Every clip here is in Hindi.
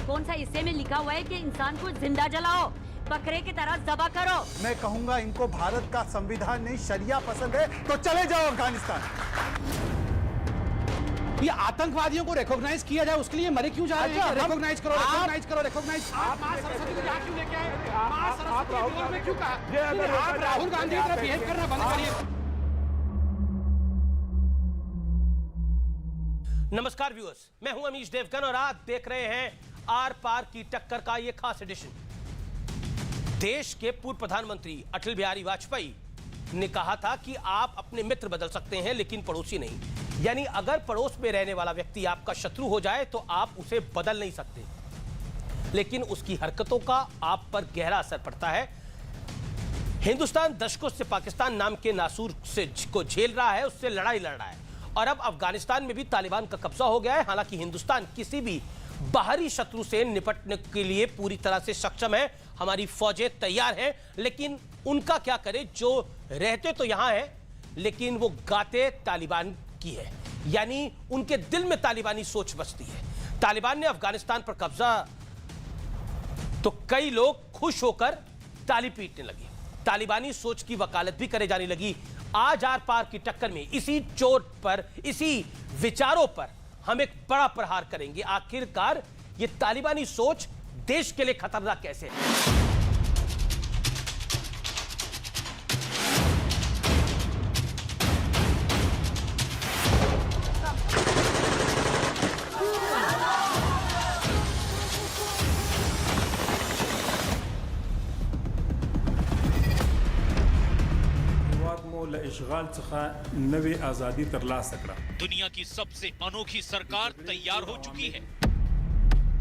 कौन सा हिस्से में लिखा हुआ है कि इंसान को जिंदा जलाओ, बकरे की तरह ज़बह करो? मैं कहूंगा इनको भारत का संविधान नहीं शरिया पसंद है तो चले जाओ अफगानिस्तान। ये आतंकवादियों को रिकॉग्नाइज किया जाए उसके लिए मरे क्यों जा रहे हैं? रिकॉग्नाइज करो, रिकॉग्नाइज करो, रिकॉग्नाइज। आप मां सरस्वती को यहाँ क्यों लेके आए? मां सरस्वती के विरोध में क्यों कहा? आप राहुल गांधी की तरह बिहेव करना बंद करिए। नमस्कार व्यूअर्स, मैं हूं अमीश देवगन और आप देख रहे हैं आर पार की टक्कर का यह खास एडिशन। देश के पूर्व प्रधानमंत्री अटल बिहारी वाजपेयी ने कहा था कि आप अपने मित्र बदल सकते हैं लेकिन पड़ोसी नहीं। यानी अगर पड़ोस में रहने वाला व्यक्ति आपका शत्रु हो जाए तो आप उसे बदल नहीं सकते, लेकिन उसकी हरकतों का आप पर गहरा असर पड़ता है। हिंदुस्तान दशकों से पाकिस्तान नाम के नासूर से को झेल रहा है, उससे लड़ाई लड़ रहा है और अब अफगानिस्तान में भी तालिबान का कब्जा हो गया है। हालांकि हिंदुस्तान किसी भी बाहरी शत्रु से निपटने के लिए पूरी तरह से सक्षम है, हमारी फौजें तैयार हैं, लेकिन उनका क्या करें जो रहते तो यहां हैं लेकिन वो गाते तालिबान की है। यानी उनके दिल में तालिबानी सोच बसती है। तालिबान ने अफगानिस्तान पर कब्जा तो कई लोग खुश होकर ताली पीटने लगे, तालिबानी सोच की वकालत भी करे जाने लगी। आज आर पार की टक्कर में इसी चोट पर, इसी विचारों पर हम एक बड़ा प्रहार करेंगे। आखिरकार ये तालिबानी सोच देश के लिए खतरनाक कैसे है? नवी आजादी तरलासा करा। दुनिया की सबसे अनोखी सरकार तैयार हो चुकी है,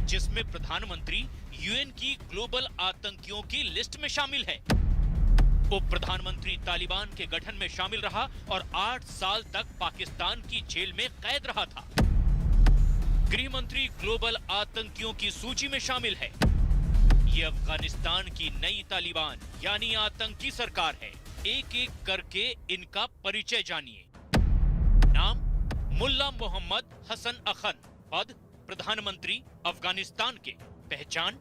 जिसमें प्रधानमंत्री यूएन की ग्लोबल आतंकियों की लिस्ट में शामिल है। उप प्रधानमंत्री तालिबान के गठन में शामिल रहा और 8 साल तक पाकिस्तान की जेल में कैद रहा था। गृह मंत्री ग्लोबल आतंकियों की सूची में शामिल है। ये अफगानिस्तान की नई तालिबान यानी आतंकी सरकार है। एक एक करके इनका परिचय जानिए। नाम मुल्ला मोहम्मद हसन अखन, पद प्रधानमंत्री अफगानिस्तान के, पहचान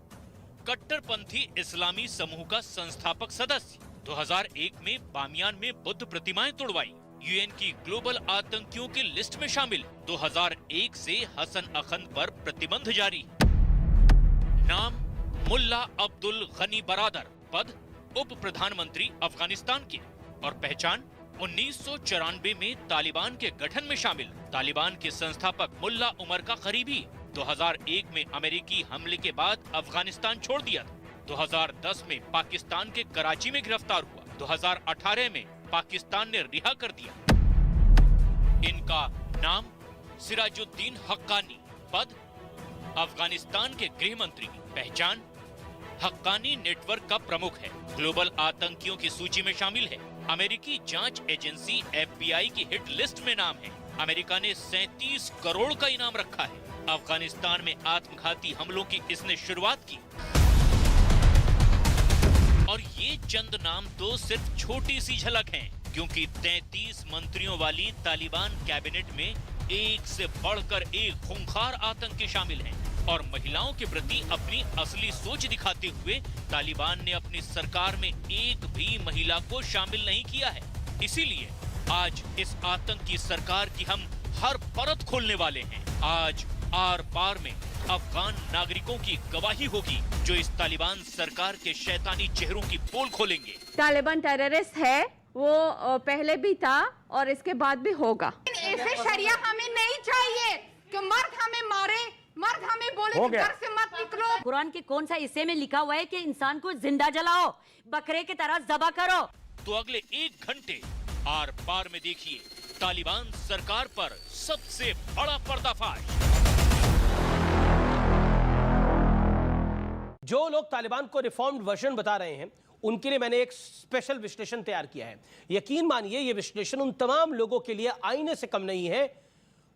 कट्टरपंथी इस्लामी समूह का संस्थापक सदस्य, 2001 में बामियान में बुद्ध प्रतिमाएं तोड़वाई, यूएन की ग्लोबल आतंकियों की लिस्ट में शामिल, 2001 से हसन अखन पर प्रतिबंध जारी। नाम मुल्ला अब्दुल गनी बरादर, पद उप प्रधानमंत्री अफगानिस्तान के, और पहचान 1994 में तालिबान के गठन में शामिल, तालिबान के संस्थापक मुल्ला उमर का करीबी, 2001 में अमेरिकी हमले के बाद अफगानिस्तान छोड़ दिया, 2010 में पाकिस्तान के कराची में गिरफ्तार हुआ, 2018 में पाकिस्तान ने रिहा कर दिया। इनका नाम सिराजुद्दीन हक्कानी, पद अफगानिस्तान के गृह मंत्री, पहचान हक्कानी नेटवर्क का प्रमुख है, ग्लोबल आतंकियों की सूची में शामिल है, अमेरिकी जांच एजेंसी FBI की हिट लिस्ट में नाम है। अमेरिका ने 37 करोड़ का इनाम रखा है। अफगानिस्तान में आत्मघाती हमलों की इसने शुरुआत की और ये चंद नाम तो सिर्फ छोटी सी झलक हैं, क्योंकि 33 मंत्रियों वाली तालिबान कैबिनेट में एक से बढ़कर एक खूंखार आतंकी शामिल हैं और महिलाओं के प्रति अपनी असली सोच दिखाते हुए तालिबान ने अपनी सरकार में एक भी महिला को शामिल नहीं किया है। इसीलिए आज इस आतंकी सरकार की हम हर परत खोलने वाले हैं। आज आर पार में अफगान नागरिकों की गवाही होगी जो इस तालिबान सरकार के शैतानी चेहरों की पोल खोलेंगे। तालिबान टेररिस्ट है, वो पहले भी था और इसके बाद भी होगा। ऐसे शरिया हमें नहीं चाहिए कि मर्द हमें मारे, मर्द हमें बोले कि घर से मत निकलो। कुरान के कौन सा हिस्से में लिखा हुआ है कि इंसान को जिंदा जलाओ, बकरे की तरह ज़बह करो? तो अगले 1 घंटे आर पार में देखिए तालिबान सरकार पर सबसे बड़ा पर्दाफाश। जो लोग तालिबान को रिफॉर्म्ड वर्जन बता रहे हैं उनके लिए मैंने एक स्पेशल विश्लेषण तैयार किया है। यकीन मानिए यह विश्लेषण उन तमाम लोगों के लिए आईने से कम नहीं है।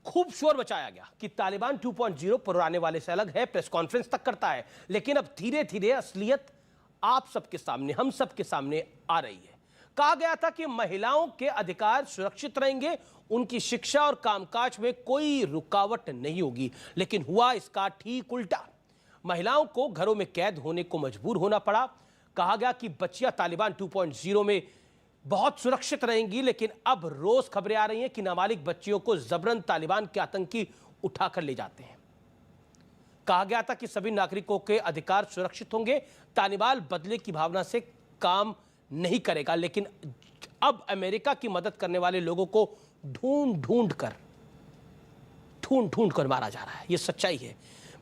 खूब शोर मचाया गया कि तालिबान 2.0 पुराने वाले से अलग है, प्रेस कॉन्फ्रेंस तक करता है, लेकिन अब धीरे धीरे असलियत आप सबके सामने, हम सबके सामने आ रही है। कहा गया था कि महिलाओं के अधिकार सुरक्षित रहेंगे, उनकी शिक्षा और कामकाज में कोई रुकावट नहीं होगी, लेकिन हुआ इसका ठीक उल्टा। महिलाओं को घरों में कैद होने को मजबूर होना पड़ा। कहा गया कि बच्चियां तालिबान 2.0 में बहुत सुरक्षित रहेंगी, लेकिन अब रोज खबरें आ रही हैं कि नाबालिग बच्चियों को जबरन तालिबान के आतंकी उठाकर ले जाते हैं। कहा गया था कि सभी नागरिकों के अधिकार सुरक्षित होंगे, तालिबान बदले की भावना से काम नहीं करेगा, लेकिन अब अमेरिका की मदद करने वाले लोगों को ढूंढ ढूंढ कर मारा जा रहा है। यह सच्चाई है।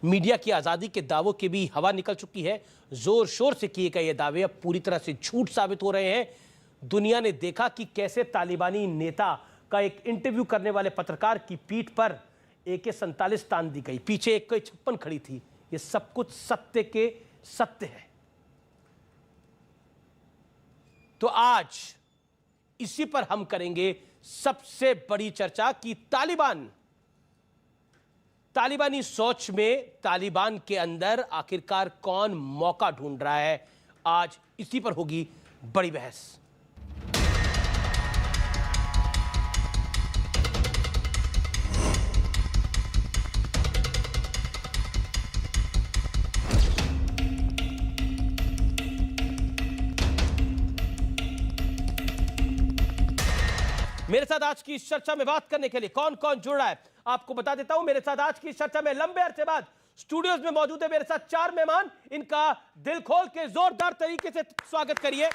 मीडिया की आजादी के दावों की भी हवा निकल चुकी है। जोर शोर से किए गए ये दावे अब पूरी तरह से झूठ साबित हो रहे हैं। दुनिया ने देखा कि कैसे तालिबानी नेता का एक इंटरव्यू करने वाले पत्रकार की पीठ पर AK-47 तान दी गई, पीछे AK-56 खड़ी थी। ये सब कुछ सत्य के सत्य है। तो आज इसी पर हम करेंगे सबसे बड़ी चर्चा कि तालिबानी सोच में तालिबान के अंदर आखिरकार कौन मौका ढूंढ रहा है। आज इसी पर होगी बड़ी बहस। मेरे साथ आज की इस चर्चा में बात करने के लिए कौन कौन जुड़ रहा है आपको बता देता हूं। मेरे साथ आज की इस चर्चा में लंबे अरसे बाद स्टूडियोज में मौजूद है मेरे साथ 4 मेहमान। इनका दिल खोल के जोरदार तरीके से स्वागत करिए।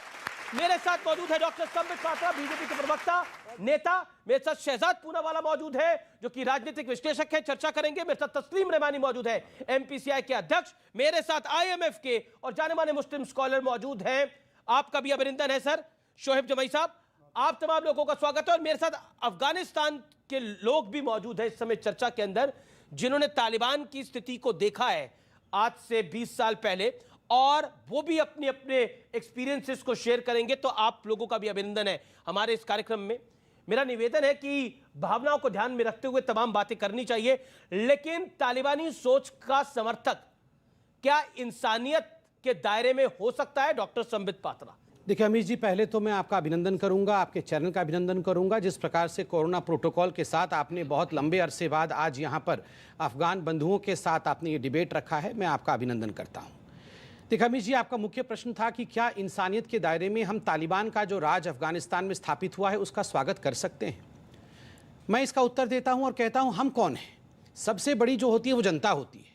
मेरे साथ मौजूद है डॉक्टर संबित पात्रा, बीजेपी के प्रवक्ता नेता। मेरे साथ शहजाद पूनावाला मौजूद है जो कि राजनीतिक विश्लेषक है, चर्चा करेंगे। मेरे साथ तस्लीम रहमानी मौजूद है, MPCI के अध्यक्ष। मेरे साथ IMF के और जाने माने मुस्लिम स्कॉलर मौजूद हैं। आपका भी अभिनंदन है सर, शोहेब जमई साहब। आप तमाम लोगों का स्वागत है। और मेरे साथ अफगानिस्तान के लोग भी मौजूद हैं इस समय चर्चा के अंदर, जिन्होंने तालिबान की स्थिति को देखा है आज से 20 साल पहले, और वो भी अपने अपने एक्सपीरियंसेस को शेयर करेंगे। तो आप लोगों का भी अभिनंदन है हमारे इस कार्यक्रम में। मेरा निवेदन है कि भावनाओं को ध्यान में रखते हुए तमाम बातें करनी चाहिए, लेकिन तालिबानी सोच का समर्थक क्या इंसानियत के दायरे में हो सकता है? डॉक्टर संबित पात्रा। देखिए अमीश जी, पहले तो मैं आपका अभिनंदन करूंगा, आपके चैनल का अभिनंदन करूंगा। जिस प्रकार से कोरोना प्रोटोकॉल के साथ आपने बहुत लंबे अरसे बाद आज यहां पर अफगान बंधुओं के साथ आपने ये डिबेट रखा है, मैं आपका अभिनंदन करता हूं। देखिए अमीश जी, आपका मुख्य प्रश्न था कि क्या इंसानियत के दायरे में हम तालिबान का जो राज अफगानिस्तान में स्थापित हुआ है उसका स्वागत कर सकते हैं। मैं इसका उत्तर देता हूँ और कहता हूँ हम कौन हैं। सबसे बड़ी जो होती है वो जनता होती है।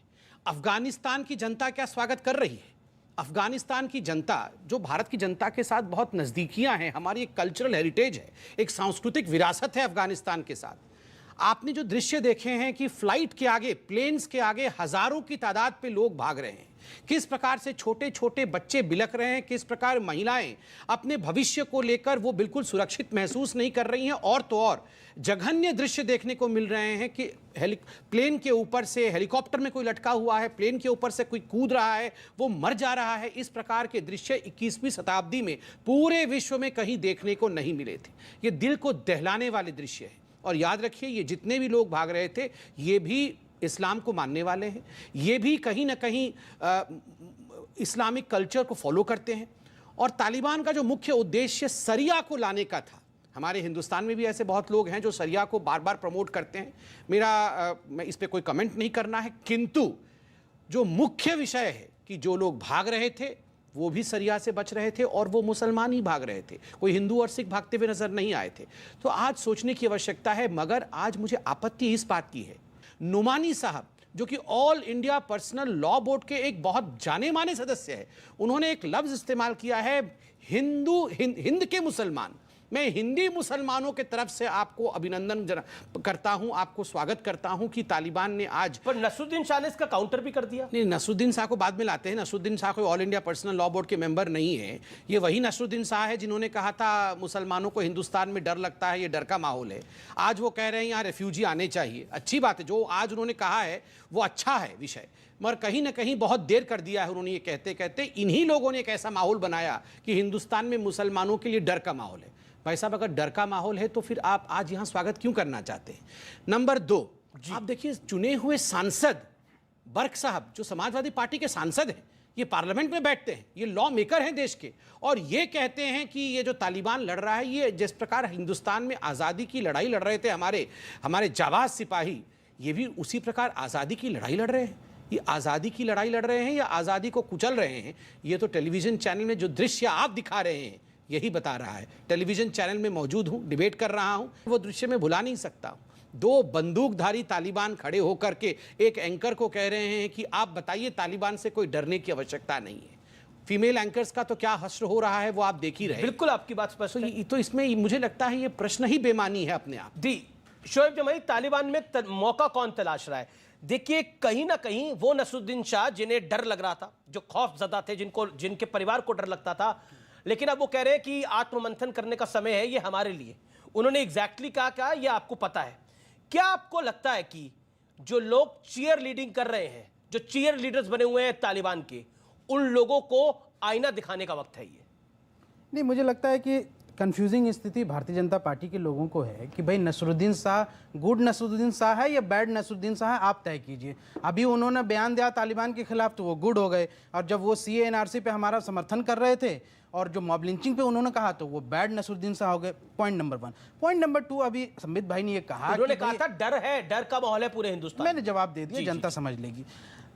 अफगानिस्तान की जनता क्या स्वागत कर रही है? अफगानिस्तान की जनता जो भारत की जनता के साथ बहुत नज़दीकियां हैं, हमारी एक कल्चरल हेरिटेज है, एक सांस्कृतिक विरासत है अफगानिस्तान के साथ। आपने जो दृश्य देखे हैं कि फ्लाइट के आगे, प्लेन्स के आगे हजारों की तादाद पे लोग भाग रहे हैं, किस प्रकार से छोटे छोटे बच्चे बिलख रहे हैं, किस प्रकार महिलाएं अपने भविष्य को लेकर वो बिल्कुल सुरक्षित महसूस नहीं कर रही हैं। और तो और जघन्य दृश्य देखने को मिल रहे हैं कि प्लेन के ऊपर से, हेलीकॉप्टर में कोई लटका हुआ है, प्लेन के ऊपर से कोई कूद रहा है, वो मर जा रहा है। इस प्रकार के दृश्य 21वीं शताब्दी में पूरे विश्व में कहीं देखने को नहीं मिले थे। ये दिल को दहलाने वाले दृश्य है। और याद रखिए, ये जितने भी लोग भाग रहे थे ये भी इस्लाम को मानने वाले हैं, ये भी कहीं ना कहीं इस्लामिक कल्चर को फॉलो करते हैं। और तालिबान का जो मुख्य उद्देश्य सरिया को लाने का था, हमारे हिंदुस्तान में भी ऐसे बहुत लोग हैं जो सरिया को बार बार प्रमोट करते हैं। मैं इस पे कोई कमेंट नहीं करना है, किंतु जो मुख्य विषय है कि जो लोग भाग रहे थे वो भी सरिया से बच रहे थे और वो मुसलमान ही भाग रहे थे, कोई हिंदू और सिख भागते हुए नजर नहीं आए थे। तो आज सोचने की आवश्यकता है। मगर आज मुझे आपत्ति इस बात की है, नुमानी साहब जो कि all India personal law board के एक बहुत जाने माने सदस्य है, उन्होंने एक लफ्ज इस्तेमाल किया है हिंद के मुसलमान। मैं हिंदी मुसलमानों के तरफ से आपको अभिनंदन करता हूं, आपको स्वागत करता हूं कि तालिबान ने आज। पर नसरुद्दीन शाह ने इसका काउंटर भी कर दिया। नहीं, नसरुद्दीन शाह को बाद में लाते हैं। नसरुद्दीन शाह कोई all India personal law board के मेंबर नहीं है। ये वही नसरुद्दीन शाह है जिन्होंने कहा था मुसलमानों को हिंदुस्तान में डर लगता है, ये डर का माहौल है। आज वो कह रहे हैं यहाँ रेफ्यूजी आने चाहिए। अच्छी बात है, जो आज उन्होंने कहा है वो अच्छा है विषय, मगर कहीं ना कहीं बहुत देर कर दिया है उन्होंने। ये कहते कहते इन्हीं लोगों ने एक ऐसा माहौल बनाया कि हिंदुस्तान में मुसलमानों के लिए डर का माहौल है। भाई साहब, अगर डर का माहौल है तो फिर आप आज यहाँ स्वागत क्यों करना चाहते हैं? नंबर 2, आप देखिए चुने हुए सांसद बर्क साहब जो समाजवादी पार्टी के सांसद हैं, ये पार्लियामेंट में बैठते हैं, ये लॉ मेकर हैं देश के, और ये कहते हैं कि ये जो तालिबान लड़ रहा है, ये जिस प्रकार हिंदुस्तान में आज़ादी की लड़ाई लड़ रहे थे हमारे जाबाज सिपाही, ये भी उसी प्रकार आज़ादी की लड़ाई लड़ रहे हैं। ये आज़ादी की लड़ाई लड़ रहे हैं या आज़ादी को कुचल रहे हैं, ये तो टेलीविज़न चैनल में जो दृश्य आप दिखा रहे हैं यही बता रहा है। टेलीविज़न चैनल में मौजूद हूँ, डिबेट कर रहा हूँ, वो दृश्य मैं भुला नहीं सकता हूँ। 2 बंदूकधारी तालिबान खड़े होकर के एक एंकर को कह रहे हैं कि आप बताइए तालिबान से कोई डरने की आवश्यकता नहीं है। फीमेल एंकर्स का तो क्या हश्र हो रहा है वो आप देख ही रहे हैं। बिल्कुल आपकी बात स्पष्ट है। तो इसमें मुझे लगता है ये प्रश्न ही बेमानी है अपने आप। दी शोएब जमाई, तालिबान में मौका कौन तलाश रहा है? देखिए कहीं ना कहीं वो नसरुद्दीन शाह जिन्हें डर लग रहा था, जो खौफजदा थे, जिनके परिवार को डर लगता था, लेकिन अब वो कह रहे हैं कि आत्ममंथन करने का समय है ये हमारे लिए। उन्होंने एग्जैक्टली क्या ये आपको पता है? क्या आपको लगता है कि जो लोग चीयर लीडिंग कर रहे हैं, जो चीयर लीडर्स बने हुए हैं तालिबान के, उन लोगों को आईना दिखाने का वक्त है ये? नहीं, मुझे लगता है कि कंफ्यूजिंग स्थिति भारतीय जनता पार्टी के लोगों को है कि भाई नसरुद्दीन शाह गुड नसरुद्दीन शाह है या बैड नसरुद्दीन शाह है, आप तय कीजिए। अभी उन्होंने बयान दिया तालिबान के खिलाफ तो वो गुड हो गए, और जब वो CA NRC पे हमारा समर्थन कर रहे थे और जो मॉब लिंचिंग पे उन्होंने कहा तो वो बैड नसरुद्दीन शाह हो गए। Point number 1। पॉइंट नंबर 2, अभी संबित भाई ने ये कहा, उन्होंने कहा था डर है, डर का माहौल है पूरे हिंदुस्तान। मैंने जवाब दे दिया, जनता समझ लेगी।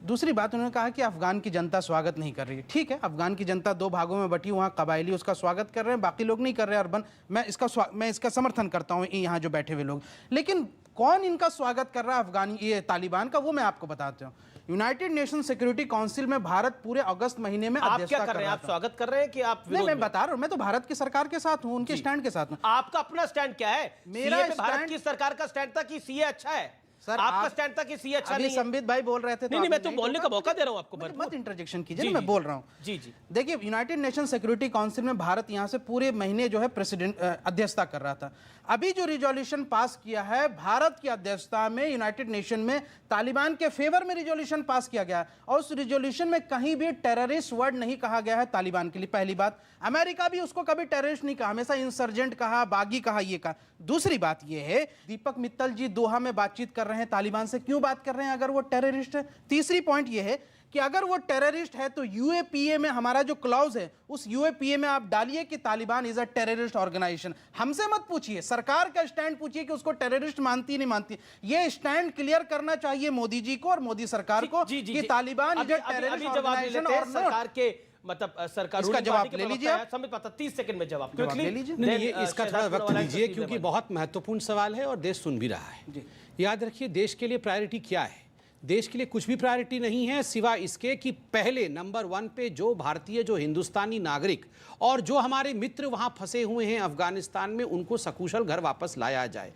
दूसरी बात, उन्होंने कहा कि अफगान की जनता स्वागत नहीं कर रही है। ठीक है, अफगान की जनता 2 भागों में बटी, वहाँ कबायली उसका स्वागत कर रहे हैं, बाकी लोग नहीं कर रहे हैं। अर्बन मैं इसका समर्थन करता हूँ, यहाँ जो बैठे हुए लोग। लेकिन कौन इनका स्वागत कर रहा है अफगानी ये तालिबान का, वो मैं आपको बताता हूँ। यूनाइटेड नेशन सिक्योरिटी काउंसिल में भारत पूरे अगस्त महीने में आप क्या कर रहे हैं? आप स्वागत कर रहे हैं कि आप नहीं, मैं बता रहा हूँ, मैं तो भारत की सरकार के साथ हूँ, उनके स्टैंड के साथ हूँ। आपका अपना स्टैंड क्या है? मेरा भारत की सरकार का स्टैंड था कि CA अच्छा है? सर, आपका स्टैंड था कि CA अच्छा नहीं है? संबित भाई बोल रहे थे, नहीं, मैं तो बोलने का मौका दे रहा हूं आपको। मत इंटरजेक्शन कीजिए, मैं बोल रहा हूँ। जी। देखिए, यूनाइटेड नेशन सिक्योरिटी काउंसिल में भारत यहाँ से पूरे महीने जो है प्रेसिडेंट अध्यक्षता कर रहा था। अभी जो रिजोल्यूशन पास किया है भारत की अध्यक्षता में यूनाइटेड नेशन में, तालिबान के फेवर में रिजोल्यूशन पास किया गया, और उस रिजोल्यूशन में कहीं भी टेररिस्ट वर्ड नहीं कहा गया है तालिबान के लिए। पहली बात, अमेरिका भी उसको कभी टेररिस्ट नहीं कहा, हमेशा इंसर्जेंट कहा, बागी कहा, ये कहा। दूसरी बात ये है, दीपक मित्तल जी दोहा में बातचीत कर रहे हैं तालिबान से, क्यों बात कर रहे हैं अगर वो टेररिस्ट है? तीसरी पॉइंट ये है कि अगर वो टेररिस्ट है तो UAPA में हमारा जो क्लॉज है, उस UAPA में आप डालिए कि Taliban is a terrorist organisation. हमसे मत पूछिए, सरकार का स्टैंड पूछिए कि उसको टेररिस्ट मानती नहीं मानती। ये स्टैंड क्लियर करना चाहिए मोदी जी को और मोदी सरकार को कि Taliban is a terrorist organisation और सरकार के, मतलब सरकार इसका जवाब ले लीजिए आप। समझ पाता 30 सेकंड में जवाब ले लीजिए। नहीं, इसका थोड़ा वक्त लीजिए क्योंकि बहुत महत्वपूर्ण सवाल है और देश सुन भी रहा है। याद रखिए, देश के लिए प्रायोरिटी क्या है? देश के लिए कुछ भी प्रायोरिटी नहीं है सिवाय इसके कि पहले नंबर 1 पे जो भारतीय, जो हिंदुस्तानी नागरिक और जो हमारे मित्र वहां फंसे हुए हैं अफगानिस्तान में, उनको सकुशल घर वापस लाया जाए।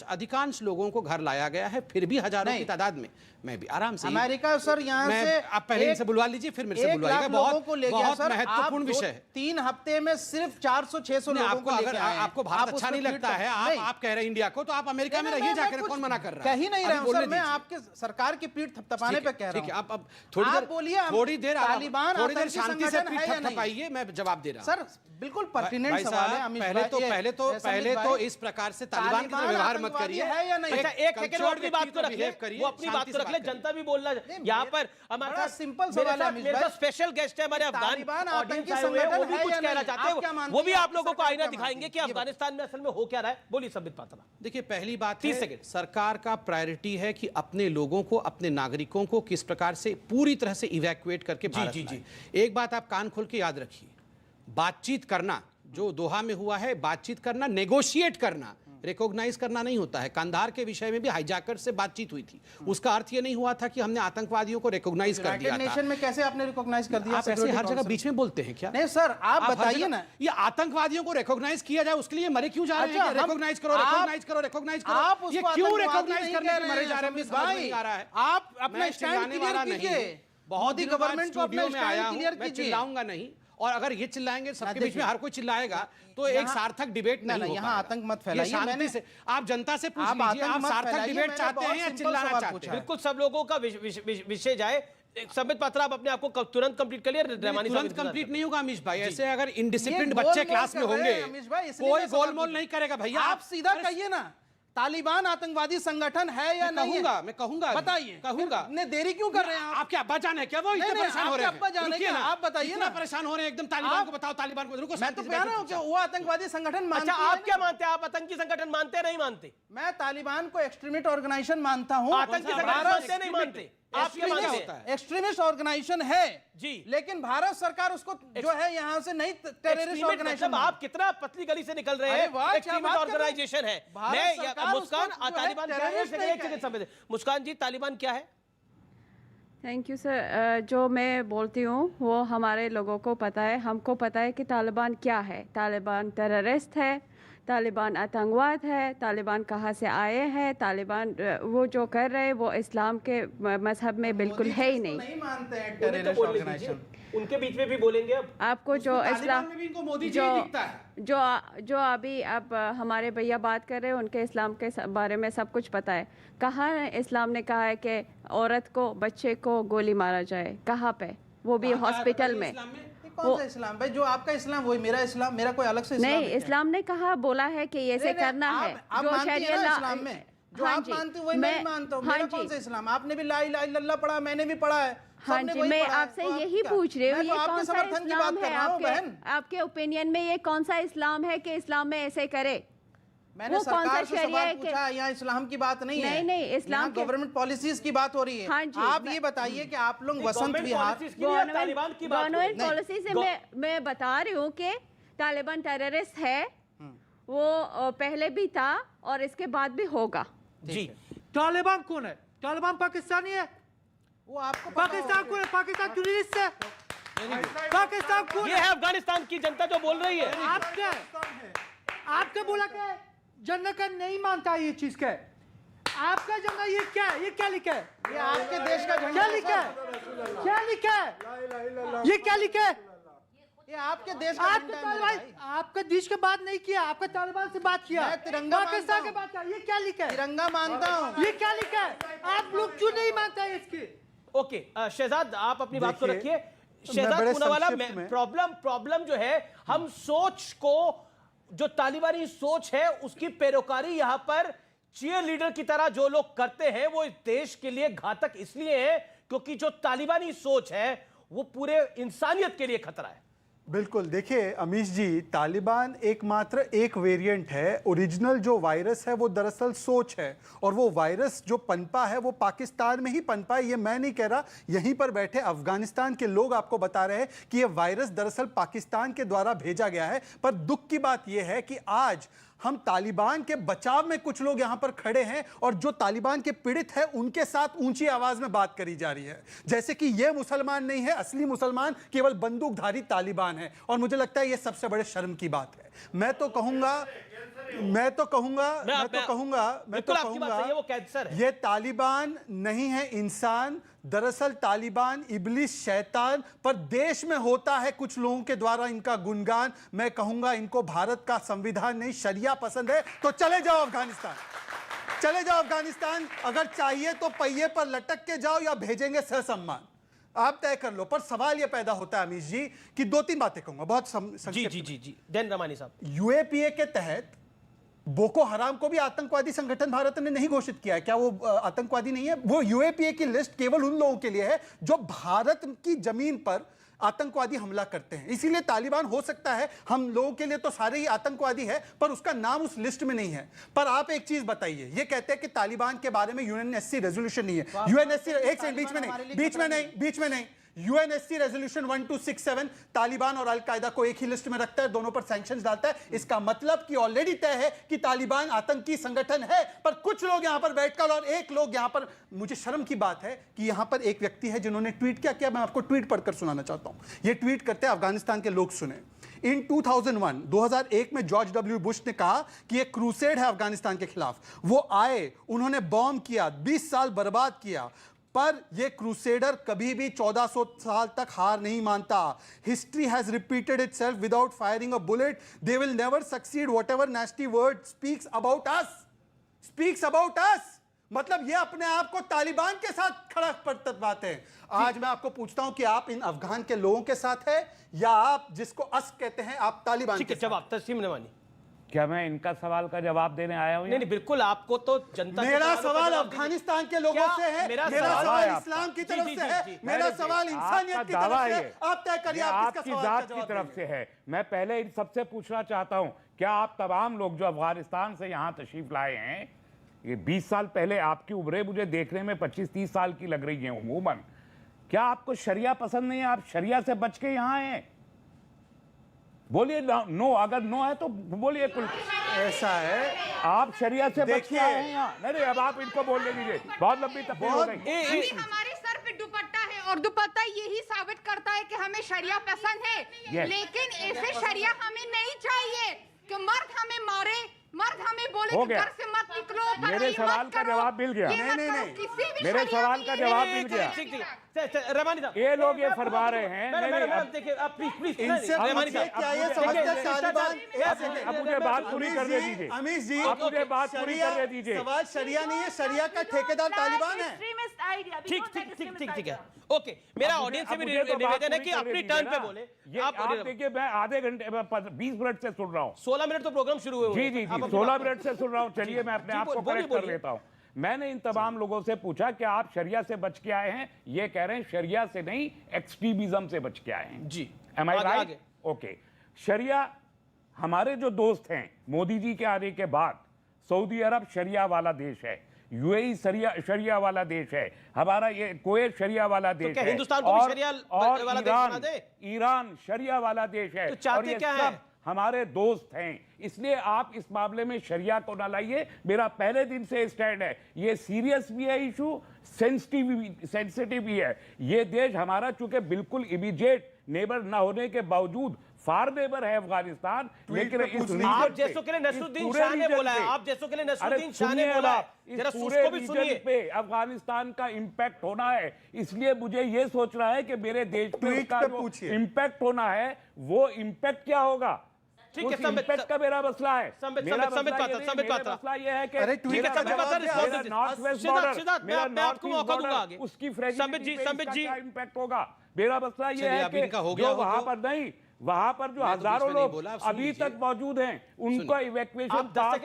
अधिकांश लोगों को घर लाया गया है, फिर भी हजारों की तादाद में। मैं भी आराम से, अमेरिका सर यहाँ से आप पहले इनसे बुलवा लीजिए, फिर मेरे से बुलवाइएगा। बहुत महत्वपूर्ण विषय है। 3 हफ्ते में सिर्फ 400-600 लोगों को लेकर आए हैं। आपको भारत अच्छा नहीं लगता है, आप कह रहे हैं इंडिया को, तो आप अमेरिका में रहिए जाकर, कौन मना कर रहा है? कहीं नहीं रहा हूं सर, मैं आपके सरकार की पीठ थपथपाने पे कह रहा हूं। आप थोड़ी देर तालिबान शांति से पीठ थपथपाइए, मैं जवाब दे रहा हूं। सर बिल्कुल पर्टिनेंट सवाल है। पहले तो इस प्रकार से तालिबान की तरह व्यवहार मत करिए। अच्छा, एक सेकंड और भी बात को रख ले, वो अपनी बात को रख ले, जनता भी बोलना। यहाँ पर हमारा सिंपल सवाल है, मेरे साथ स्पेशल गेस्ट है हमारे अफगान ऑडियंस आए हुए हैं, वो भी कुछ कहना चाहते हैं, वो भी आप लोगों को आईना दिखाएंगे कि अफगानिस्तान में असल में हो क्या रहा है। बोलिए संबित पात्रा। देखिए, पहली बात है, सरकार का प्रायोरिटी है कि अपने लोगों को, अपने नागरिकों को किस प्रकार से पूरी तरह से इवैक्यूएट करके भारत लाए। एक बात आप कान खोल के याद रखिए, बातचीत करना जो दोहा में हुआ है, बातचीत करना, नेगोशिएट करना, रिकॉग्नाइज करना नहीं होता है। कंधार के विषय में भी हाईजैकर से बातचीत हुई थी, उसका अर्थ ये नहीं हुआ था कि हमने आतंकवादियों को रिकॉग्नाइज कर दिया था। नेशन में कैसे आपने रिकॉग्नाइज कर दिया? आप ऐसे हर जगह बीच में बोलते हैं क्या? नहीं सर, आप बताइए ना। ये आतंकवादियों को रिकॉग्नाइज किया जाए उसके लिए मरे क्यों जा रहे हैं? रिकॉग्नाइज करो, रिकॉग्नाइज करो, रिकॉग्नाइज करो। आप ये क्यों रिकॉग्नाइज करने के मरे जा रहे हैं? भाई आप अपना स्टैंड क्लियर कीजिए। बहुत गवर्नमेंट को अपना स्टैंड क्लियर मैं कीजिए। चिल्लाऊंगा नहीं, और अगर ये चिल्लाएंगे सबके बीच में हर कोई चिल्लाएगा तो एक सार्थक डिबेट नहीं होगा। यहाँ आतंक मत फैलाइए। शांति से आप जनता से पूछ लीजिए, आप सार्थक डिबेट चाहते हैं या चिल्लाना चाहते हैं? बिल्कुल, सब लोगों का विषय जाए। संबित पात्रा, आप अपने आप को तुरंत कंप्लीट कर लिया। तुरंत कंप्लीट नहीं होगा अमीश भाई। ऐसे अगर इनडिसिप्लिन्ड बच्चे क्लास में होंगे, कोई गोलमोल नहीं करेगा भैया। आप सीधा कहिए ना, तालिबान आतंकवादी संगठन है या नहीं? मैं कहूंगा, बताइए। कहूंगा। इतने देरी क्यों कर रहे हैं आप? आपके अब्बा जान है क्या? वो इतने परेशान हो रहे हैं? अब्बा जान है क्या? आप बताइए ना। परेशान हो रहे हैं एकदम। तालिबान को बताओ, तालिबान को। रुको, मैं तो कह रहा हूं कि वो आतंकवादी संगठन मानते हैं। अच्छा, आप क्या मानते हैं? आप आतंकी संगठन मानते नहीं मानते? मैं तालिबान को एक्सट्रीमिस्ट ऑर्गेनाइजेशन मानता हूं। आतंकी संगठन मानते नहीं मानते? आपके मानते हैं एक्सट्रीमिस्ट ऑर्गेनाइजेशन है जी। लेकिन भारत सरकार उसको जो है यहाँ से नहीं टेररिस्ट ऑर्गेनाइजेशन। मतलब आप कितना पतली गली से निकल रहे अरे हैं, वाह, क्या एक्सट्रीमिस्ट बात कर रहे हैं? ऑर्गेनाइजेशन है। भारत मैं सरकार मुस्कान उसको जो है तालिबान क्या है? terrorist एक नहीं सेकंड कहे। समय दे। मुस्कान जी, तालिबान क्या है? Thank you sir. जो मैं बोलती हूँ वो हमारे लोगों को पता है, हमको पता है कि तालिबान क्या है। तालिबान टेररिस्ट है, तालिबान आतंकवाद है, तालिबान कहाँ से आए हैं, तालिबान वो जो कर रहे हैं वो इस्लाम के मजहब में बिल्कुल है ही नहीं। नहीं मानते हैं उन्हें तो टेररिस्ट बोलने ऑर्गेनाइजेशन। दीजिए, उनके बीच में भी बोलेंगे अब। आपको जो इस्लाम में भी इनको मोदी जी जो ही दिखता है। जो अभी आप हमारे भैया बात कर रहे हैं उनके इस्लाम के बारे में सब कुछ पता है। कहाँ इस्लाम ने कहा है कि औरत को बच्चे को गोली मारा जाए? कहाँ पे? वो भी हॉस्पिटल में। कौन सा इस्लाम भाई? जो आपका इस्लाम वही मेरा इस्लाम, मेरा कोई अलग से इस्लाम नहीं, है क्या? इस्लाम ने कहा बोला है कि ये से करना है। आप जो मानती हैं शरिया ना ला- इस्लाम में? जो हाँ आप जी, मानते हो वही मैं भी मानता हूँ। हाँ मेरा जी, कौन सा इस्लाम? आपने भी ला इलाहा इल्लल्लाह पढ़ा, मैंने भी पढ़ा है। हाँ सबने जी, वही मैं पढ़ा है। आपसे तो आप यही क्या? पूछ रही हूँ, मैं ये तो आपके कौन सा समर्थन की इस्लाम बात कर है? रहा हूँ बहन। आपके ओपिनियन में ये कौन सा इस्लाम है कि इस्लाम में ऐसे करे? मैंने वो कौन सा सरकार से शरिया सवाल है कि- पूछा, यहाँ इस्लाम की बात नहीं है। नहीं, इस्लाम यहाँ के- गवर्नमेंट पॉलिसीज की बात हो रही है। हाँ जी, आप ये बताइए कि आप लोग वसंत गवर्नमेंट विहार पॉलिसीज की नहीं, तालिबान की बात हो रही है। गवर्नमेंट पॉलिसी से मैं बता रही हूँ कि तालिबान टेररिस्ट है, वो पहले भी था और इसके बाद भी होगा। जी, तालिबान कौन है? तालिबान पाकिस्तानी है? वो आपको पाकिस्तान कौन है? पाकिस्तान टेररिस्ट है? पाकिस्तान कौन ये है? है अफगानिस्तान की जनता जो बोल रही है। आपका बोला क्या है? जन्नत का नहीं मानता ये चीज का है। आपका झंडा ये क्या है? ये क्या लिखा है? ये आपके देश का झंडा क्या है लिखा सर। है? क्या लिखा है? ये क्या लिखा है? ये आपके देश का आपके झंडा है मेरे तालिबान, भाई। आपका देश के बात नहीं किया, आपका तालिबान से बात किया, मैं तिरंगा पाकिस्तान मानता के बात किया। ये क्या लिखा है? तिरंगा मानता हूँ। ये क्या लिखा है? आप लोग क्यों नहीं मानता है इसकी? ओके, शहजाद आप अपनी बात को देखिए, रखिए। शहजाद बड़े पूनावाला, संक्षिप्त में- प्रॉब्लम जो है, हम सोच को, जो तालिबानी सोच है उसकी पैरोकारी यहां पर चीयर लीडर की तरह जो लोग करते हैं वो इस देश के लिए घातक इसलिए है क्योंकि जो तालिबानी सोच है वो पूरे इंसानियत के लिए खतरा है। बिल्कुल, देखिए अमीश जी, तालिबान एकमात्र एक वेरिएंट है। ओरिजिनल जो वायरस है वो दरअसल सोच है, और वो वायरस जो पनपा है वो पाकिस्तान में ही पनपा है। ये मैं नहीं कह रहा, यहीं पर बैठे अफगानिस्तान के लोग आपको बता रहे हैं कि ये वायरस दरअसल पाकिस्तान के द्वारा भेजा गया है। पर दुख की बात यह है कि आज हम तालिबान के बचाव में कुछ लोग यहां पर खड़े हैं और जो तालिबान के पीड़ित हैं उनके साथ ऊंची आवाज में बात करी जा रही है, जैसे कि यह मुसलमान नहीं है, असली मुसलमान केवल बंदूकधारी तालिबान है। और मुझे लगता है यह सबसे बड़े शर्म की बात है। मैं तो कहूंगा वो कैंसर है। ये तालिबान नहीं है इंसान, दरअसल तालिबान इब्लिस शैतान, पर देश में होता है कुछ लोगों के द्वारा इनका गुणगान। मैं कहूंगा इनको भारत का संविधान नहीं शरिया पसंद है तो चले जाओ अफगानिस्तान, चले जाओ अफगानिस्तान। अगर चाहिए तो पहिए पर लटक के जाओ या भेजेंगे ससम्मान, आप तय कर लो। पर सवाल यह पैदा होता है अमीश जी कि दो तीन बातें कहूंगा बहुत संक्षिप्त में। जी, देन रमानी साहब, यूएपीए के तहत बोको हराम को भी आतंकवादी संगठन भारत ने नहीं घोषित किया है। क्या वो आतंकवादी नहीं है? वो यूएपीए की लिस्ट केवल उन लोगों के लिए है जो भारत की जमीन पर आतंकवादी हमला करते हैं। इसीलिए तालिबान हो सकता है हम लोगों के लिए तो सारे ही आतंकवादी है, पर उसका नाम उस लिस्ट में नहीं है। पर आप एक चीज बताइए, ये कहते हैं कि तालिबान के बारे में यूएनएससी रेजोल्यूशन नहीं है। यूएनएससी एक सेकंड, बीच में नहीं, यूएनएससी रेजोल्यूशन 1267 तालिबान और अलकायदा को एक ही लिस्ट में रखता है, दोनों पर सैंक्शंस डालता है। इसका मतलब कि ऑलरेडी तय है कि तालिबान आतंकी संगठन है। पर कुछ लोग यहां पर बैठकर, और एक लोग यहां पर, मुझे शर्म की बात है कि यहां पर एक व्यक्ति है जिन्होंने ट्वीट क्या किया, मैं आपको ट्वीट पढ़कर सुनाना चाहता हूं। ये ट्वीट करते हैं अफगानिस्तान के लोग, सुने। इन 2001 में जॉर्ज डब्ल्यू बुश ने कहा कि एक क्रूसेड है अफगानिस्तान के खिलाफ। वो आए, उन्होंने बॉम्ब किया, 20 साल बर्बाद किया, पर यह क्रूसेडर कभी भी 1400 साल तक हार नहीं मानता। History has repeated itself without firing a bullet, they will never succeed whatever nasty word speaks about us. मतलब ये अपने आप को तालिबान के साथ खड़ा करवाते हैं। आज मैं आपको पूछता हूं कि आप इन अफगान के लोगों के साथ है या आप जिसको अस कहते हैं आप तालिबान के साथ? जवाब तस्लीम नवानी। क्या मैं इनका सवाल का जवाब देने आया हूं? नहीं, बिल्कुल, आपको तो जनता, मेरा सवाल अफगानिस्तान के लोगों से है, मेरा सवाल इस्लाम की तरफ से है, मेरा सवाल इंसानियत की तरफ से है। आप तय करिए, आपकी जात की तरफ से है। मैं पहले इन सबसे पूछना चाहता हूं, क्या आप तमाम लोग जो अफगानिस्तान से यहां तशरीफ लाए हैं, ये 20 साल पहले आपकी उम्रें मुझे देखने में 25-30 साल की लग रही हैं उमूमन। क्या आपको शरिया पसंद नहीं है? आप शरिया से बच के यहाँ हैं? बोलिए नो, अगर नो है तो बोलिए। कुल ऐसा है, आप शरिया से बच के आए हैं देखिए, यहाँ। नहीं, अब आप इनको बोलने दीजिए, बहुत लंबी तकलीफ हो गई। अभी हमारे सर पे दुपट्टा है और दुपट्टा यही साबित करता है कि हमें शरिया पसंद है। Yes. लेकिन ऐसे शरिया हमें नहीं चाहिए कि मर्द हमें मारे, मर्द हमें बोले हो कि गया। घर से मत निकलो, मेरे सवाल का जवाब मिल गया। मेरे सवाल का जवाब मिल गया। रहमानी साहब, ये लोग ये फरमा रहे हैं। देखिए आप प्लीज इनसे रहमानी पूछिए साहब, क्या ये समझते हैं तालिबान? अब मुझे बात पूरी करने दीजिए। अमीश जी, आप मुझे बात पूरी शरिया- करने दीजिए। सवाल शरिया नहीं है, शरिया का ठेकेदार तालिबान है। ठीक है, ओके। मेरा ऑडियंस से भी निवेदन है कि अपनी टर्न पे बोले। आप देखिए, मैं आधे घंटे 20 मिनट से सुन रहा हूँ। 16 मिनट तो प्रोग्राम शुरू हुए। जी 16 मिनट से सुन रहा हूँ। चलिए मैं अपने आप को करेक्ट कर लेता हूँ। मैंने इन तमाम लोगों से पूछा कि आप शरिया से बच के आए हैं? ये कह रहे हैं शरिया से नहीं, एक्सट्रीमिज्म से बच के आए हैं। जी, एम आई राइट? ओके। शरिया, हमारे जो दोस्त हैं मोदी जी के आने के बाद, सऊदी अरब शरिया वाला देश है, यूएई शरिया वाला देश है, हमारा ये कुवैत शरिया वाला देश है, हिंदुस्तान को भी शरिया वाला देश बना दे? ईरान शरिया वाला देश है। तो चाहते और ये क्या सब है? हमारे दोस्त हैं, इसलिए आप इस मामले में शरिया को ना लाइए। मेरा पहले दिन से स्टैंड है, ये सीरियस भी है इशू, सेंसिटिव भी है। ये देश हमारा चूंकि बिल्कुल इमीडिएट नेबर ना होने के बावजूद फार नेबर है अफगानिस्तान, लेकिन आप जैसों के लिए नसरुद्दीन शाह ने बोला है, आप जैसों के लिए नसरुद्दीन शाह ने बोला है, जरा उसको भी सुनिए। पे अफगानिस्तान का इंपैक्ट होना है, इसलिए मुझे ये सोचना है कि मेरे देश पे उसका जो इंपैक्ट होना है वो इंपैक्ट क्या होगा। ठीक है, इंपैक्ट का मेरा मसला है। मेरा मसला ये है कि नॉर्थ वेस्ट बॉर्डर उसकी फ्रेगमेंटेशन का इंपैक्ट होगा। मेरा मसला ये है कि जो वहां पर नहीं, वहां पर जो हजारों लोग अभी तक मौजूद हैं उनको इवैक्यूएशन तक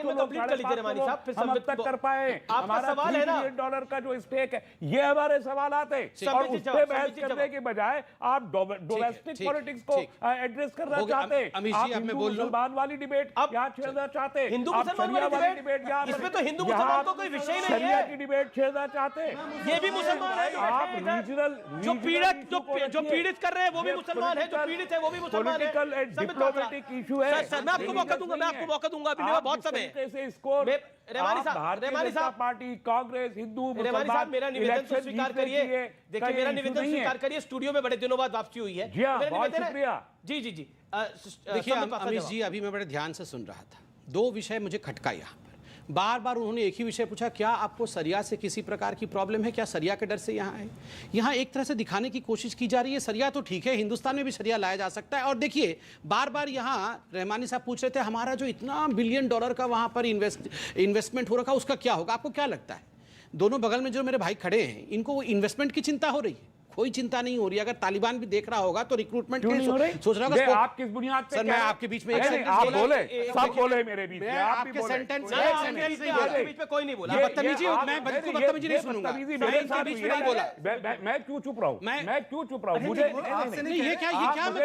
कर पाए। हमारा $3 बिलियन का जो स्टेक है, ये हमारे सवालात है और उस पे बहस करने के बजाय आप डोमेस्टिक पॉलिटिक्स को एड्रेस करना चाहते हैं। आप हिंदू मुसलमान वाली डिबेट यहाँ छेड़ना चाहते हैं, हिंदू मुसलमान वाली डिबेट यहाँ, इसमें तो हिंदू मुसलमान तो कोई विषय नहीं है। शरिया की डिबेट छेड़ना चाहते हैं। ये भी मुसलमान है, आप रीजनल जो पीड़ित कर रहे हैं वो भी मुसलमान है, जो पीड़ित है वो भी मुसलमान है। पॉलिटिकल एंड डिप्लोमेटिक इशू है। सर मैं आपको मौका दूंगा, अभी मेरा बहुत समय है। भारतीय जनता पार्टी, कांग्रेस, हिंदू मुसलमान, मेरा निवेदन तो स्वीकार करिए। देखिए मेरा निवेदन स्वीकार करिए, स्टूडियो में बड़े दिनों बाद वापसी हुई है। जी हाँ, बहुत शुक्रिया। जी देखिए अमीश जी, अभी मैं बड़े ध्यान से सुन रहा था, दो विषय मुझे खटका यहाँ पर। बार बार उन्होंने एक ही विषय पूछा, क्या आपको सरिया से किसी प्रकार की प्रॉब्लम है? क्या सरिया के डर से यहाँ आए? यहाँ एक तरह से दिखाने की कोशिश की जा रही है सरिया तो ठीक है, हिंदुस्तान में भी सरिया लाया जा सकता है। और देखिए बार बार यहाँ रहमानी साहब पूछ रहे थे हमारा जो इतना $1 बिलियन का वहाँ पर इन्वेस्टमेंट हो रखा उसका क्या होगा? आपको क्या लगता है? दोनों बगल में जो मेरे भाई खड़े हैं इनको इन्वेस्टमेंट की चिंता हो रही है? कोई चिंता नहीं हो रही। अगर तालिबान भी देख रहा होगा तो रिक्रूटमेंट सोच रहा होगा। आप किस बुनियाद पे? सर मैं आपके बीच में आप बोले, सब बोले मेरे बीच में, आपके सेंटेंस बीच में कोई नहीं बोला। बदतमीजी, मैं बदतमीजी नहीं सुनूंगा। मैं क्यों चुप रहा हूँ? मैं क्यों चुप रहा हूँ? मुझे ये क्या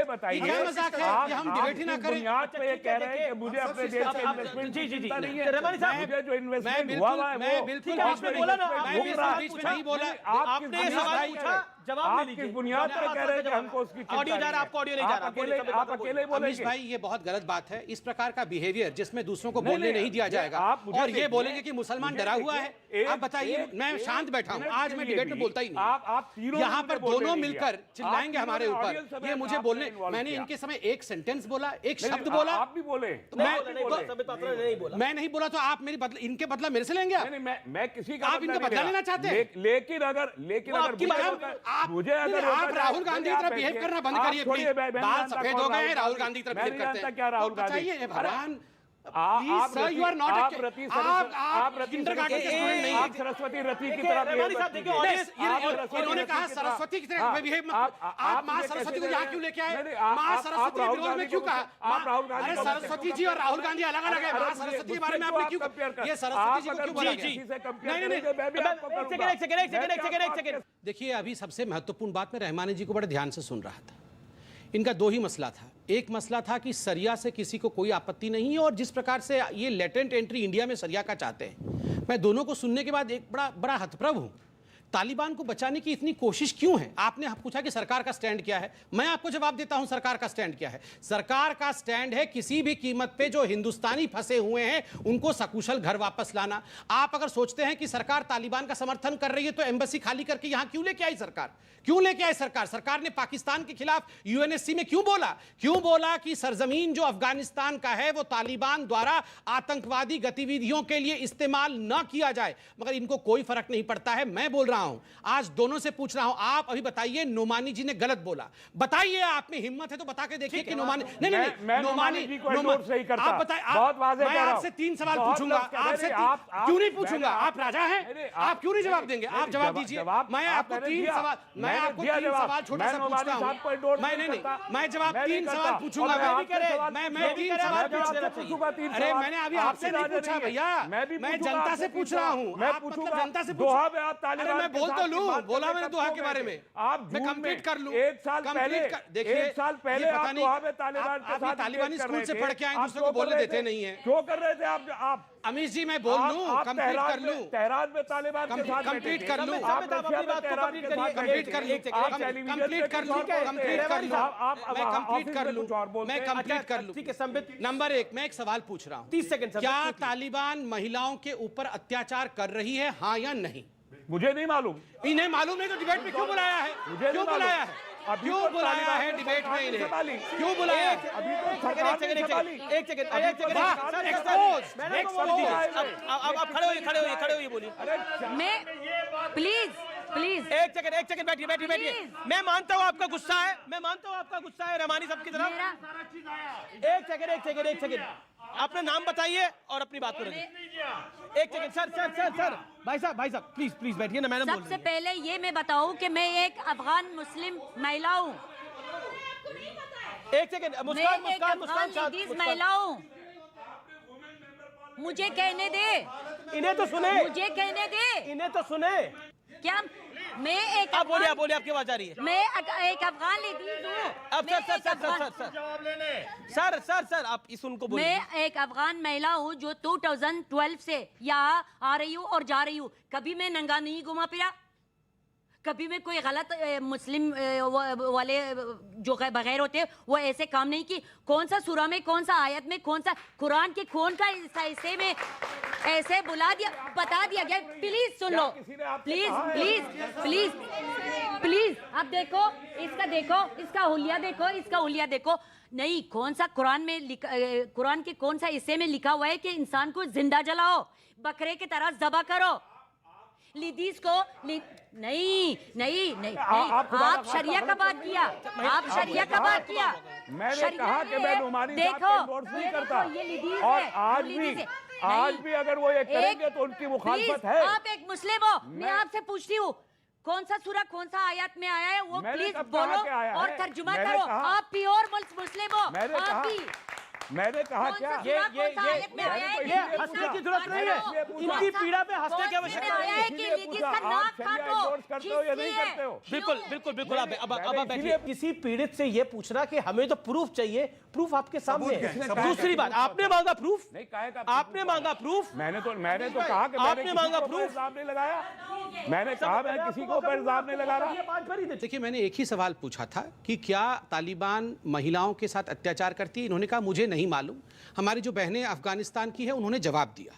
बताइए, क्या मजाक है? हम डिबेट ही ना करें। बुनियाद पे ये कह रहे हैं कि मुझे अपने देश के इन्वेस्टमेंट की चिंता नहीं है। रहमानी साहब, मुझे जो इन्वेस्टमेंट हुआ है वो बिल्कुल आपने बोला ना, बीच में नहीं बोला। आपने ये सवाल पूछा, जवाब ले लीजिए। बुनियाद पर कह रहे हैं कि हमको उसकी ऑडियो जा रहा है, आपको ऑडियो नहीं जा रहा। आप अकेले बोलेंगे। अमीश भाई ये बहुत गलत बात है, इस प्रकार का बिहेवियर जिसमें दूसरों को बोलने नहीं दिया जाएगा और ये बोलेंगे कि मुसलमान डरा हुआ है। आप बताइए, मैं शांत बैठा हूं, आज मैं डिबेट में बोलता ही नहीं। यहाँ पर दोनों मिलकर चिल्लाएंगे हमारे ऊपर, ये मुझे बोलने, मैंने इनके समय एक सेंटेंस बोला, एक शब्द बोला। आप भी बोले, मैं नहीं बोला तो आप मेरी इनके बदला मेरे से लेंगे? मैं किसी का आप इनका बदला लेना चाहते हैं? लेकिन अगर मुझे अगर आप राहुल गांधी की तरह बिहेव करना बंद करिए प्लीज। बाल सफेद हो गए, राहुल गांधी की तरह बिहेव करते हैं। क्या राहुल गांधी? बताइए भगवान, आप सरस्वती रति की तरह इन्होंने कहा सरस्वती की तरह बिहेव। आप माँ सरस्वती को यहाँ क्यों लेके आए? माँ सरस्वती के विरोध में क्यों कहा? आप राहुल गांधी, अरे सरस्वती जी और राहुल गांधी अलग अलग है। माँ सरस्वती के बारे में आपने क्यों, ये सरस्वती जी को क्यों बोला गया? देखिए अभी सबसे महत्वपूर्ण बात मैं रहमानी जी को बड़े ध्यान से सुन रहा था। इनका दो ही मसला था। एक मसला था कि सरिया से किसी को कोई आपत्ति नहीं है और जिस प्रकार से ये लेटेंट एंट्री इंडिया में सरिया का चाहते हैं, मैं दोनों को सुनने के बाद एक बड़ा हतप्रभ हूं। तालिबान को बचाने की इतनी कोशिश क्यों है? आपने पूछा कि सरकार का स्टैंड क्या है, मैं आपको जवाब देता हूं सरकार का स्टैंड क्या है। सरकार का स्टैंड है किसी भी कीमत पे जो हिंदुस्तानी फंसे हुए हैं उनको सकुशल घर वापस लाना। आप अगर सोचते हैं कि सरकार तालिबान का समर्थन कर रही है तो एम्बेसी खाली करके यहां क्यों लेके आई सरकार? क्यों लेके आई सरकार? सरकार ने पाकिस्तान के खिलाफ यूएनएससी में क्यों बोला कि सरजमीन जो अफगानिस्तान का है वो तालिबान द्वारा आतंकवादी गतिविधियों के लिए इस्तेमाल न किया जाए? मगर इनको कोई फर्क नहीं पड़ता है। मैं बोल रहा हूं, आज दोनों से पूछ रहा हूं, आप अभी बताइए नोमानी जी ने गलत बोला, बताइए, आप में हिम्मत है तो बता के देखिए कि नोमानी नहीं नोमानी जी को endorse नहीं करता। आप बताइए, बहुत वाज़ेह मैं कह रहा हूं। आपसे 3 सवाल पूछूंगा, आपसे क्यों नहीं पूछूंगा? आप राजा हैं, आप क्यों नहीं जवाब देंगे? आप जवाब दीजिए। मैं आपको 3 सवाल छोटा सा पूछता हूं। मैं जवाब 3 सवाल पूछूंगा। मैं 3 सवाल पूछूंगा। अरे मैंने अभी आपसे नहीं पूछा भैया, मैं जनता से पूछ रहा हूं। मैं पूछूंगा जनता से। दोहा में आप तालिबान, मैं बोल तो लूं, बोला मैंने दोहा के बारे में, आप मैं कंप्लीट कर लूं। एक साल पहले आप दोहा में तालिबान के साथ तालिबानी स्कूल से पढ़ के आए, दूसरे को बोलने देते नहीं है। क्यों कर रहे थे आप? अमीश जी मैं बोल लूं, कंप्लीट कर लूं। तेहरान में तालिबान के साथ कंप्लीट कर लूं, कंप्लीट कर लूं, मैं कंप्लीट कर लूं। ठीक है संबित, नंबर 1 मैं एक सवाल पूछ रहा हूं, 30 सेकंड। क्या तालिबान महिलाओं के ऊपर अत्याचार कर रही है, हाँ या नहीं? मुझे नहीं मालूम। इन्हें मालूम नहीं तो डिबेट में क्यों बुलाया है? क्यों बुलाया है? क्यों बुलाया है डिबेट में इन्हें? क्यों बुलाया? अभी तो एक सेकंड अब खड़े होइए बोलिए। मैं प्लीज एक सेकंड बैठिए। मैं मानता हूँ आपका गुस्सा है, रहमानी साहब की तरफ। एक सेकंड अपना नाम बताइए और अपनी बात करेंगे। एक सेकंड सर भाई साहब प्लीज बैठिए ना, मैडम। सबसे पहले ये मैं बताऊं कि मैं एक अफगान मुस्लिम महिला हूँ। एक सेकंड, मुस्कान महिला हूँ, मुझे कहने दे। इन्हें तो सुने, मुझे कहने दे। इन्हें तो सुने। क्या मैं एक आप बोलिए आपकी आवाज आ रही है। मैं एक अफगान लेडीज हूँ। अब सर आप इस उनको बोलिए। मैं एक अफगान महिला हूँ जो 2012 से यहाँ आ रही हूँ और जा रही हूँ। कभी मैं नंगा नहीं घुमा फिरा, कभी मैं कोई गलत मुस्लिम वाले जो बगैर होते वो ऐसे काम नहीं की। कौन सा सूरा में, कौन सा आयत में, कौन सा कुरान के कौन का हिस्से में ऐसे बुला दिया, बता दिया गया? प्लीज सुन लो, प्लीज आप देखो, इसका हुलिया देखो। नहीं, कौन सा कुरान में कुरान के कौन सा हिस्से में लिखा हुआ है कि इंसान को जिंदा जलाओ, बकरे की तरह ज़बह करो, लेडीज को नहीं। आप शरिया का बात किया, मैंने कहा कि मैं नुमानी साहब को एंडोर्स नहीं करता, और आज भी अगर वो ये करेंगे तो उनकी मुखालफत है। आप एक मुस्लिम हो, मैं आपसे पूछती हूँ कौन सा सूरा कौन सा आयत में आया है वो प्लीज बोलो और तर्जुमा करो। आप प्योर मुस्लिम हो। मैंने कहा क्या ये हंसने की जरूरत नहीं है, इनकी पीड़ा पे हंसने की आवश्यकता बिल्कुल। अब बैठिए। किसी पीड़ित से ये पूछना कि हमें तो प्रूफ चाहिए, प्रूफ आपके सामने है। दूसरी बात, आपने मांगा प्रूफ, आपने मांगा प्रूफ। मैंने तो कहा कि आपने मांगा प्रूफ, इल्जाम नहीं लगाया। मैंने कहा मैं किसी को ऊपर इल्जाम नहीं लगा रहा। देखिए, मैंने एक ही सवाल पूछा था कि क्या तालिबान महिलाओं के साथ अत्याचार करती है? इन्होंने कहा मुझे नहीं मालूम। हमारी जो बहनें अफगानिस्तान की है उन्होंने जवाब दिया।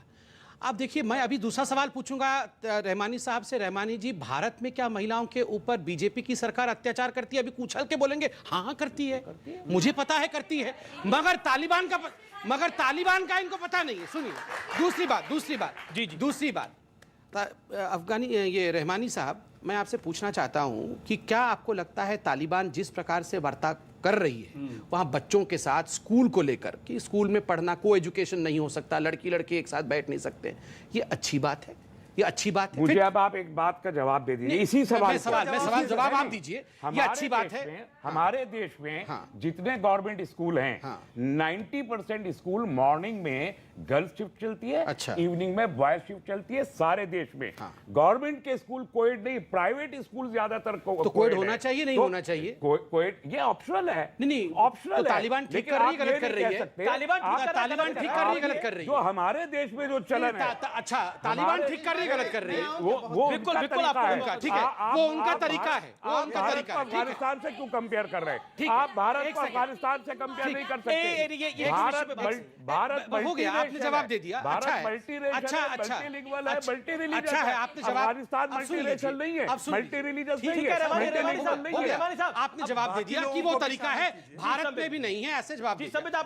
अब देखिए, मैं अभी दूसरा सवाल पूछूंगा रहमानी साहब से। रहमानी जी, भारत में क्या महिलाओं के ऊपर बीजेपी की सरकार अत्याचार करती है? अभी उछल के बोलेंगे हाँ करती है, मुझे पता है करती है, मगर तालिबान का इनको पता नहीं है। सुनिए, दूसरी बात ये रहमानी साहब, मैं आपसे पूछना चाहता हूं कि क्या आपको लगता है तालिबान जिस प्रकार से वार्ता कर रही है वहां बच्चों के साथ, स्कूल को लेकर कि स्कूल में पढ़ना, को एजुकेशन नहीं हो सकता, लड़की लड़के एक साथ बैठ नहीं सकते, ये अच्छी बात है? ये अच्छी बात है। मुझे अब आप एक बात का जवाब दे दीजिए इसी सवाल जवाब आप दीजिए। ये अच्छी बात है। हमारे देश में जितने गवर्नमेंट स्कूल हैं 90% स्कूल मॉर्निंग में गर्ल्स शिफ्ट चलती है, अच्छा। इवनिंग में बॉयज शिफ्ट चलती है सारे देश में। गवर्नमेंट के स्कूल कोएड नहीं, प्राइवेट स्कूल ज्यादातर तो कोएड होना चाहिए, नहीं होना चाहिए? कोएड ये ऑप्शनल है। नहीं ऑप्शनल। तालिबान ठीक कर रही है, गलत कर रही है? तालिबान ठीक कर रही है, गलत कर रही है? जो हमारे देश में जो चलन है, अच्छा तालिबान ठीक कर रही है, गलत कर रही है? वो बिल्कुल आपको ठीक है, वो उनका तरीका है, वो उनका तरीका है। अफगानिस्तान से क्यों कंपेयर कर रहे हैं? आप भारत को अफगानिस्तान से कंपेयर नहीं कर सकते। भारत हो गया, आपने जवाब दे दिया। अच्छा है, मल्टीलिंगुअल है, मल्टी रिलीजियस अच्छा है, आपने जवाब। अफगानिस्तान मल्टीरेशियल नहीं है, मल्टी रिलीजियस नहीं है, मल्टीलिंगुअल नहीं है। आपने जवाब दे दिया कि वो तरीका है, भारत में भी नहीं है, ऐसे जवाब।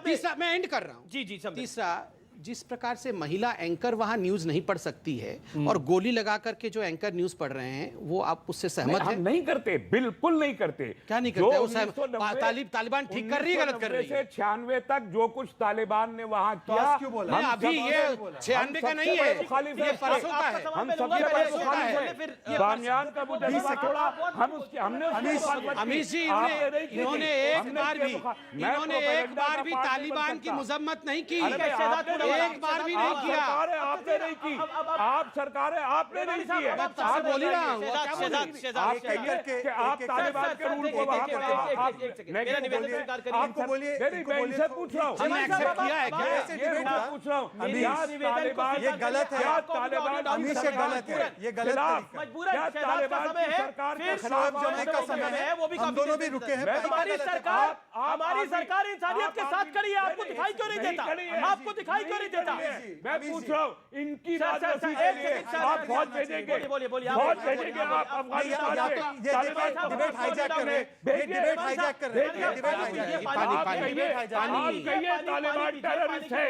तीसरा मैं एंड कर रहा हूँ। जी तीसरा, जिस प्रकार से महिला एंकर वहां न्यूज नहीं पढ़ सकती है और गोली लगा करके जो एंकर न्यूज पढ़ रहे हैं, वो आप उससे सहमत हैं? हम नहीं करते, बिल्कुल नहीं करते। क्या नहीं करते? तालिबान ठीक कर रही है, गलत कर रही है? 96 तक जो कुछ तालिबान ने वहां किया, क्यों बोला? अभी ये 96 का नहीं है, ये परसों का है। हम सबसे परसों का है। बामियान का मुजस्समा छोड़ा, हमने अमीश जी, इन्होंने एक बार भी तालिबान की मजम्मत नहीं की, एक बार भी नहीं किया। आपने नहीं की, आप सरकार है, आपने नहीं की है। आपसे बोल ही रहा हूँ। आप कहिए कि आप तालिबान के रूल को वहां पर मेरा निवेदन स्वीकार करिए। आपको बोलिए, मैं इनसे पूछ रहा हूँ, हमने एक्सेप्ट किया है क्या? पूछ रहा हूँ, ये गलत है, तालिबान अमीश ये गलत है, ये गलत तरीका है। क्या तालिबान की सरकार के खिलाफ जमाने का समय है, वो भी हम दोनों भी रुके हैं। हमारी सरकार इंसानियत के साथ खड़ी है, आपको दिखाई क्यों नहीं देता? आपको दिखाई क्यों नहीं देता? मैं पूछ रहा हूँ, इनकी राजनीति के लिए आप फौज भेजेंगे? फौज भेजेंगे आप अफगानिस्तान में? डिबेट हाईजैक कर रहे हैं, डिबेट हाईजैक कर रहे हैं, डिबेट हाईजैक। आप कहिए तालिबान टेररिस्ट है,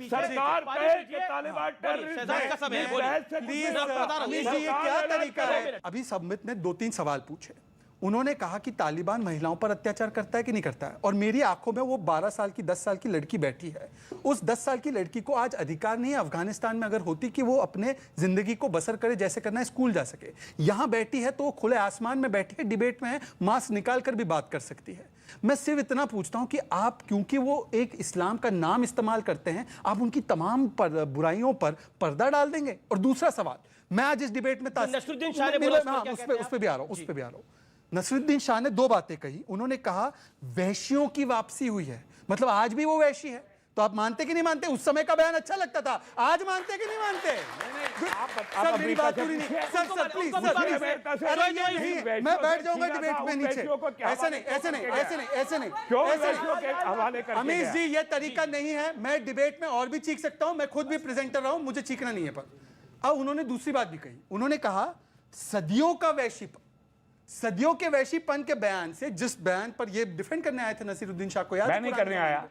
सरकार कहे कि तालिबान टेररिस्ट है। प्लीज अमीश जी, ये क्या तरीका है? अभी सबमिट ने 2-3 सवाल पूछे। उन्होंने कहा कि तालिबान महिलाओं पर अत्याचार करता है कि नहीं करता है, और मेरी आंखों में वो 12 साल की 10 साल की लड़की बैठी है। उस 10 साल की लड़की को आज अधिकार नहीं है अफगानिस्तान में अगर होती कि वो अपने जिंदगी को बसर करे, जैसे करना है स्कूल जा सके। यहाँ बैठी है तो वो खुले आसमान में बैठी है, डिबेट में है, मास्क निकाल कर भी बात कर सकती है। मैं सिर्फ इतना पूछता हूँ कि आप, क्योंकि वो एक इस्लाम का नाम इस्तेमाल करते हैं, आप उनकी तमाम बुराइयों पर पर्दा डाल देंगे? और दूसरा सवाल, मैं आज इस डिबेट में नसरुद्दीन शाह ने बोला, उस पर भी आ रहा हूँ। नसरुद्दीन शाह ने 2 बातें कही। उन्होंने कहा वैश्यों की वापसी हुई है, मतलब आज भी वो वैश्य है। तो आप मानते कि नहीं मानते? उस समय का बयान अच्छा लगता था, आज मानते कि नहीं मानते? सर मेरी बात पूरी नहीं, सर प्लीज, मैं बैठ जाऊंगा डिबेट में नीचे। ऐसे नहीं। अमीश जी, ये तरीका नहीं है। मैं डिबेट में और भी चीख सकता हूं, मैं खुद भी प्रेजेंटर रहा हूं, मुझे चीखना नहीं है। पर अब उन्होंने दूसरी बात भी कही। उन्होंने कहा सदियों के वैशीपन के बयान से, जिस बयान पर ये डिफेंड करने आए थे नसीरुद्दीन शाह को, याद मैं नहीं करने आया,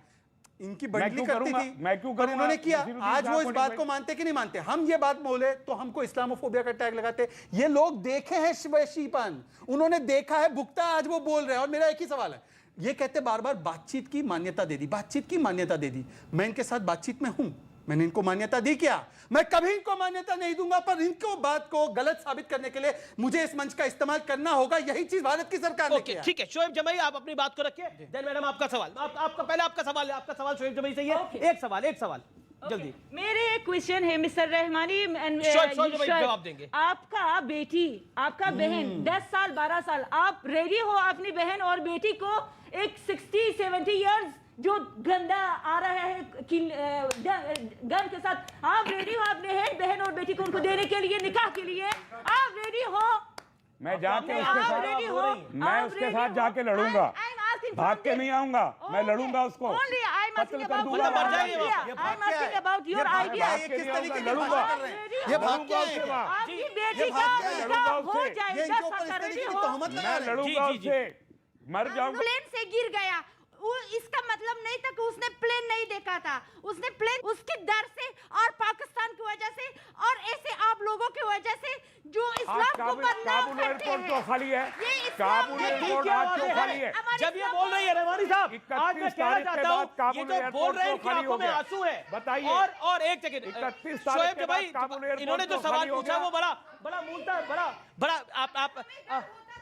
इनकी बंडली करती थी, मैं क्यों पर इन्होंने किया। आज वो इस बात को मानते कि नहीं मानते? हम ये बात बोले तो हमको इस्लामोफोबिया का टैग लगाते। ये लोग देखे हैं वैशीपन, उन्होंने देखा है, भुगता, आज वो बोल रहे हैं। और मेरा एक ही सवाल है, ये कहते बार बार बातचीत की मान्यता दे दी, बातचीत की मान्यता दे दी। मैं इनके साथ बातचीत में हूं, मैंने इनको मान्यता दी क्या? मैं कभी इनको मान्यता नहीं दूंगा, पर इनको बात को गलत साबित करने के लिए मुझे इस मंच का इस्तेमाल करना होगा। यही चीज भारत की सरकार ने किया। ठीक है, शोएब जमाई आप अपनी बात को रखिए। देन मैडम आपका सवाल, आपका पहले आपका सवाल शोएब जमाई से ही है। एक सवाल जल्दी। मेरे एक क्वेश्चन है मिस्टर रहमानी, जवाब देंगे। आपका बेटी, आपका बहन 10 साल 12 साल, आप रेडी हो अपनी बहन और बेटी को एक 60-70 इयर्स जो गंदा आ रहा है गन के साथ, आप रेडी हो अपने बहन और बेटी को उनको देने के लिए, निकाह के लिए? आप रेडी हो? मैं जाके उसके साथ जाके लड़ूंगा, भाग के नहीं आऊंगा, मैं लड़ूंगा उसको, कत्ल कर दूंगा। आपकी बेटी का हो जाएगा, मैं लड़ूंगा उससे, मर जाऊंगा। प्लेन से गिर गया, इसका मतलब नहीं था कि उसने प्लेन नहीं देखा था, उसने प्लेन उसके डर से और पाकिस्तान की वजह से और ऐसे आप लोगों की वजह से जो इस्लाम को बदनाम करते हैं। तो खाली है, ये इस्लाम काबुल नहीं एयरपोर्ट आज क्यों खाली है? जब ये बोल रही है रहमानी साहब, आज मैं कहना चाहता हूँ, ये जो बोल रहे हैं कि आंखों में आंसू है, बताइए। और एक सेकंड, शोएब भाई, इन्होंने जो सवाल पूछा वो बड़ा मूलता बड़ा आप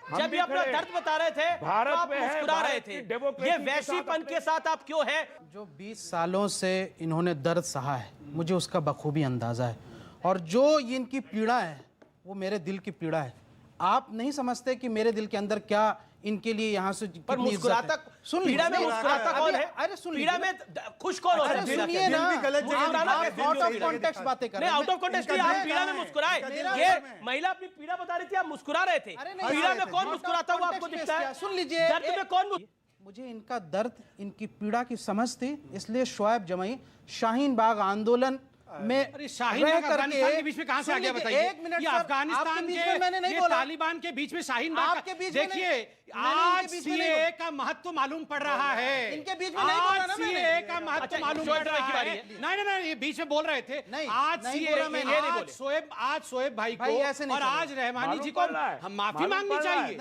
जब भी अपना दर्द बता रहे थे भारत तो आप में है, मुस्कुरा रहे भारत थे, की डेमोक्रेसी ये के वैश्वीपन के साथ आप क्यों हैं? जो 20 सालों से इन्होंने दर्द सहा है, मुझे उसका बखूबी अंदाज़ा है, और जो इनकी पीड़ा है वो मेरे दिल की पीड़ा है। आप नहीं समझते कि मेरे दिल के अंदर क्या इनके लिए यहाँ से पर मुस्कुराता, सुन पीड़ा में मुस्कुराता कौन है? अरे सुन, पीड़ा में खुश कौन होता है? सुनिए ना, आउट ऑफ कॉन्टेक्स्ट बातें कर रहे हैं। आउट ऑफ कॉन्टेक्स्ट आप पीड़ा में मुस्कुराए, ये महिला अपनी पीड़ा बता रही थी, आप मुस्कुरा रहे थे। पीड़ा में कौन मुस्कुराता हुआ आपको दिखता है? सुन लीजिए, दर्द में कौन? मुझे इनका दर्द, इनकी पीड़ा की समझ थी, इसलिए शोएब जमाई शाहीन बाग आंदोलन में शाहीन बाग अफगानिस्तान के बीच में कहां से आ गया बताइए? एक मिनट, ये अफगानिस्तान के मैंने नहीं ये बोला, तालिबान के बीच में शाहीन बाग आपके बीच में देखिए, आज सीएए का महत्व मालूम पड़ रहा है। इनके बीच में नहीं बोला ना मैंने। सीएए का महत्व मालूम पड़ रहा है। नहीं, ये बीच में बोल रहे थे। आज सीएए, आज शोएब भाई को और आज रहमानी जी को हम माफी मांगनी चाहिए।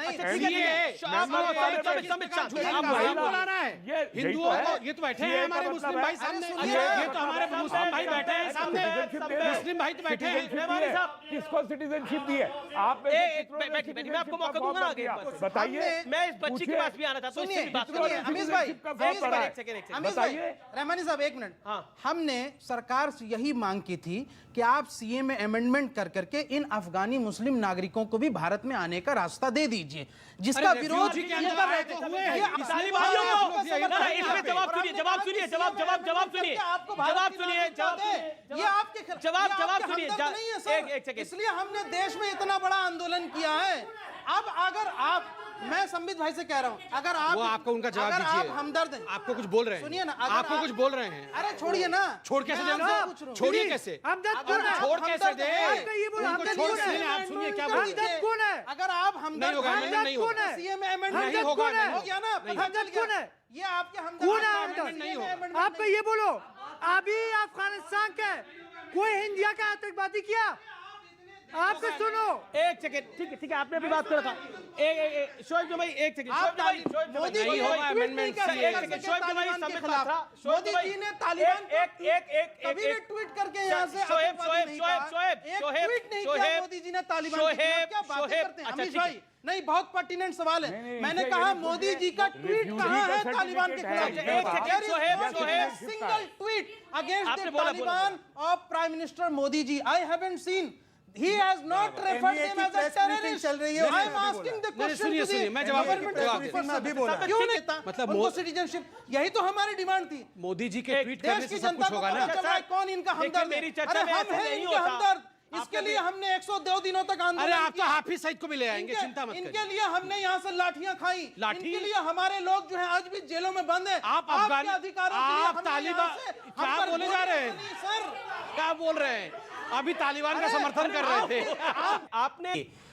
बुला रहा है हिंदुओं को, ये तो बैठे हैं हमारे मुस्लिम भाई सामने, ये तो हमारे मुस्लिम भाई बैठे हैं सामने, मुस्लिम भाई तो बैठे हैं। किसको सिटीजनशिप दी है? आप मैं आपको मौका दूंगा आगे, बताइए। मैं इस बच्ची के पास भी आना चाहता हूँ। अमीश भाई, बताइए। रहमानी साहब एक मिनट, हमने सरकार से यही मांग की थी कि आप सीए में अमेंडमेंट कर करके इन अफगानी मुस्लिम नागरिकों को भी भारत में आने का रास्ता दे दीजिए, जिसका विरोध जवाब सुनिए, ये आपके खिलाफ, इसलिए हमने देश में इतना बड़ा आंदोलन किया है। अब अगर आप, मैं संबित भाई से कह रहा हूँ, अगर आप, वो आपको उनका जवाब दीजिए, हमदर्द हैं, आपको कुछ बोल रहे हैं, सुनिए ना, आपको कुछ बोल रहे हैं। अरे छोड़िए ना, छोड़ कैसे देंगे? छोड़िए कैसे? छोड़ कैसे दे? आप सुनिए क्या बोल रहे हैं। अगर आप हमदर्द नहीं होगा, सीए में अमेंडमेंट नहीं होगा, हो गया ना, हमदर्द कौन है? ये आपके हमदर्द नहीं होगा। आपका ये बोलो, अभी अफगानिस्तान के कोई इंडिया का आतंकवादी किया? आपको सुनो, एक सेकंड, ठीक है, आपने अभी बात कर रखा। शोएब भाई एक सेकंड, मोदी जी ने अमेंडमेंट मोदी जी ने तालिबान कभी भी ट्वीट करके यहाँ से ट्वीट नहीं किया मोदी जी ने तालिबान के खिलाफ। क्या बातें करते हैं अमीश भाई? नहीं, बहुत पर्टिनेंट सवाल है। मैंने कहा मोदी जी का ट्वीट कहाँ है तालिबान के खिलाफ? Single tweet against the Taliban of prime minister Modi ji I haven't seen. He has not referred them as a terrorist. I am asking the question to the मैं जवाब क्यों नहीं था? मतलब उनको सिटीजनशिप, यही तो हमारी डिमांड थी। मोदी जी के ट्वीट करने से सब कुछ होगा ना? कौन इनका हमदर्द? अरे हम हैं इनके हमदर्द, इसके लिए हमने 102 दिनों तक आंदोलन। अरे आप तो हाफिज सईद को भी ले आएंगे, चिंता मत करिए। इनके लिए हमने यहाँ से लाठियां खाई, इनके लिए हमारे लोग जो है आज भी जेलों में बंद हैं। आप अफगान, आप तालिबान क्या बोले जा रहे हैं? सर क्या बोल रहे हैं? अभी तालिबान का समर्थन कर रहे थे। आपने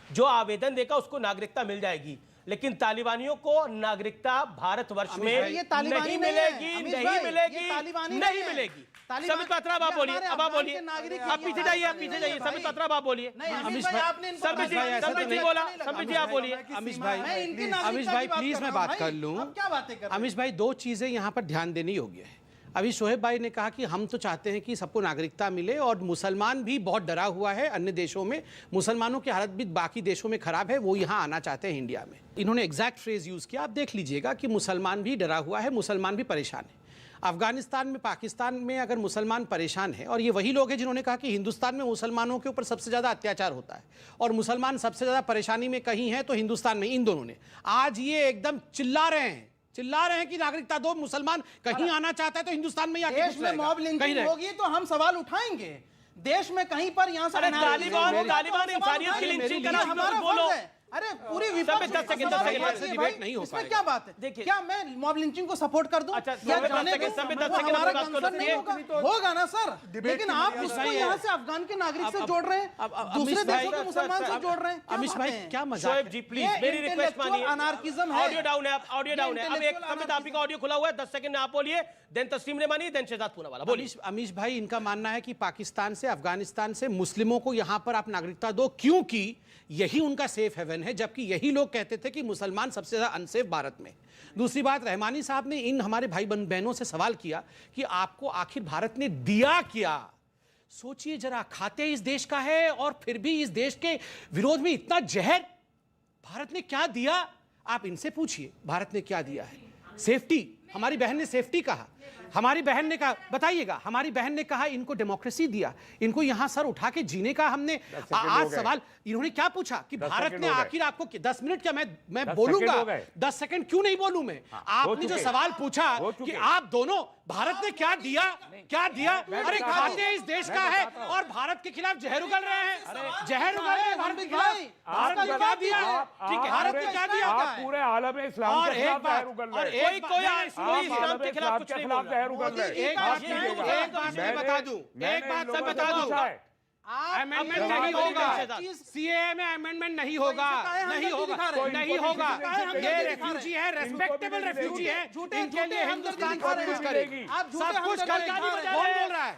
जो आवेदन देखा उसको नागरिकता मिल जाएगी, लेकिन तालिबानियों को नागरिकता भारतवर्ष में नहीं मिलेगी, नहीं मिलेगी। समित पात्रा आप बोलिए, अब आप बोलिए, आप पीछे जाइए, समित पात्रा आप बोलिए। अमीश भाई आपने संबित जी बोला, संबित जी आप बोलिए। अमीश भाई प्लीज मैं बात कर लूं। क्या बातें कर? अमीश भाई, दो चीजें यहाँ पर ध्यान देनी योग्य है। अभी शोएब भाई ने कहा कि हम तो चाहते हैं कि सबको नागरिकता मिले, और मुसलमान भी बहुत डरा हुआ है अन्य देशों में, मुसलमानों की हालत भी बाकी देशों में खराब है, वो यहाँ आना चाहते हैं इंडिया में। इन्होंने एग्जैक्ट फ्रेज यूज किया, आप देख लीजिएगा कि मुसलमान भी डरा हुआ है, मुसलमान भी परेशान है। अफगानिस्तान में, पाकिस्तान में अगर मुसलमान परेशान है, और ये वही लोग हैं जिन्होंने कहा कि हिंदुस्तान में मुसलमानों के ऊपर सबसे ज़्यादा अत्याचार होता है और मुसलमान सबसे ज़्यादा परेशानी में कहीं है तो हिंदुस्तान में, इन दोनों ने आज ये एकदम चिल्ला रहे हैं कि नागरिकता दो, मुसलमान कहीं आना चाहता है तो हिंदुस्तान में आके देश में मॉब लिंचिंग होगी तो हम सवाल उठाएंगे। देश में कहीं पर यहाँ से तालिबान इंसानियत की लिंचिंग करना, हमारा फर्ज है। अरे पूरी विपक्ष डिबेट नहीं हो इसमें क्या बात है? देखिए, क्या मैं मॉब लिंचिंग को सपोर्ट कर दूं? अच्छा, या जाने दूं? हमारा कंसर्न नहीं होगा ना सर, लेकिन आप उसको यहाँ से अफगान के नागरिक से जोड़ रहे हैं, दूसरे देशों के मुसलमान से जोड़ रहे हैं। अमीश भाई क्या मजाक शोएब जी प्लीज मेरी रिक्वेस्ट मानिए, अनार्किज्म है। ऑडियो डाउन है, ऑडियो डाउन है। अब एक संबित आप का ऑडियो खुला हुआ है, 10 सेकंड में आप बोलिए, देन तस्लीम ने मानी, देन शहजाद पूनावाला बोलिए। अमीश भाई इनका मानना है कि पाकिस्तान से अफगानिस्तान से मुस्लिमों को यहां पर आप नागरिकता दो क्योंकि यही उनका सेफ हेवन है, जबकि यही लोग कहते थे कि मुसलमान सबसे ज्यादा अनसेफ भारत में। दूसरी बात, रहमानी साहब ने इन हमारे भाई बहनों से सवाल किया कि आपको आखिर भारत ने दिया क्या। सोचिए जरा, खाते इस देश का है और फिर भी इस देश के विरोध में इतना जहर। भारत ने क्या दिया आप इनसे पूछिए, भारत ने क्या दिया है? सेफ्टी, हमारी बहन ने सेफ्टी कहा, हमारी बहन ने कहा, बताइएगा, हमारी बहन ने कहा इनको डेमोक्रेसी दिया, इनको यहां सर उठा के जीने का हमने आज सवाल। इन्होंने क्या पूछा कि भारत ने आखिर आपको 10 मिनट क्या मैं बोलूंगा, 10 सेकंड क्यों नहीं बोलूं मैं? आपने जो सवाल पूछा कि आप दोनों भारत ने क्या दिया, क्या दिया? अरे खाते इस देश का है और भारत के खिलाफ जहर उगल रहे हैं, जहर उगल रहे हैं भारत के खिलाफ। भारत ने क्या दिया? ठीक है, भारत ने क्या दिया? पूरे आलम इस्लाम के खिलाफ जहर उगल रहे हैं। इस्लाम के खिलाफ कुछ नहीं बोल रहा। एक बात मैं बता दूं, एक बात मैं बता दूं, अमेंडमेंट नहीं होगा, सीएए में अमेंडमेंट नहीं होगा, नहीं होगा, नहीं होगा। ये रेफ्यूजी है, रेस्पेक्टेबल रेफ्यूजी है, इनके लिए हिंदुस्तान सब कुछ करेगी, सब कुछ करेगी। कौन बोल रहा है?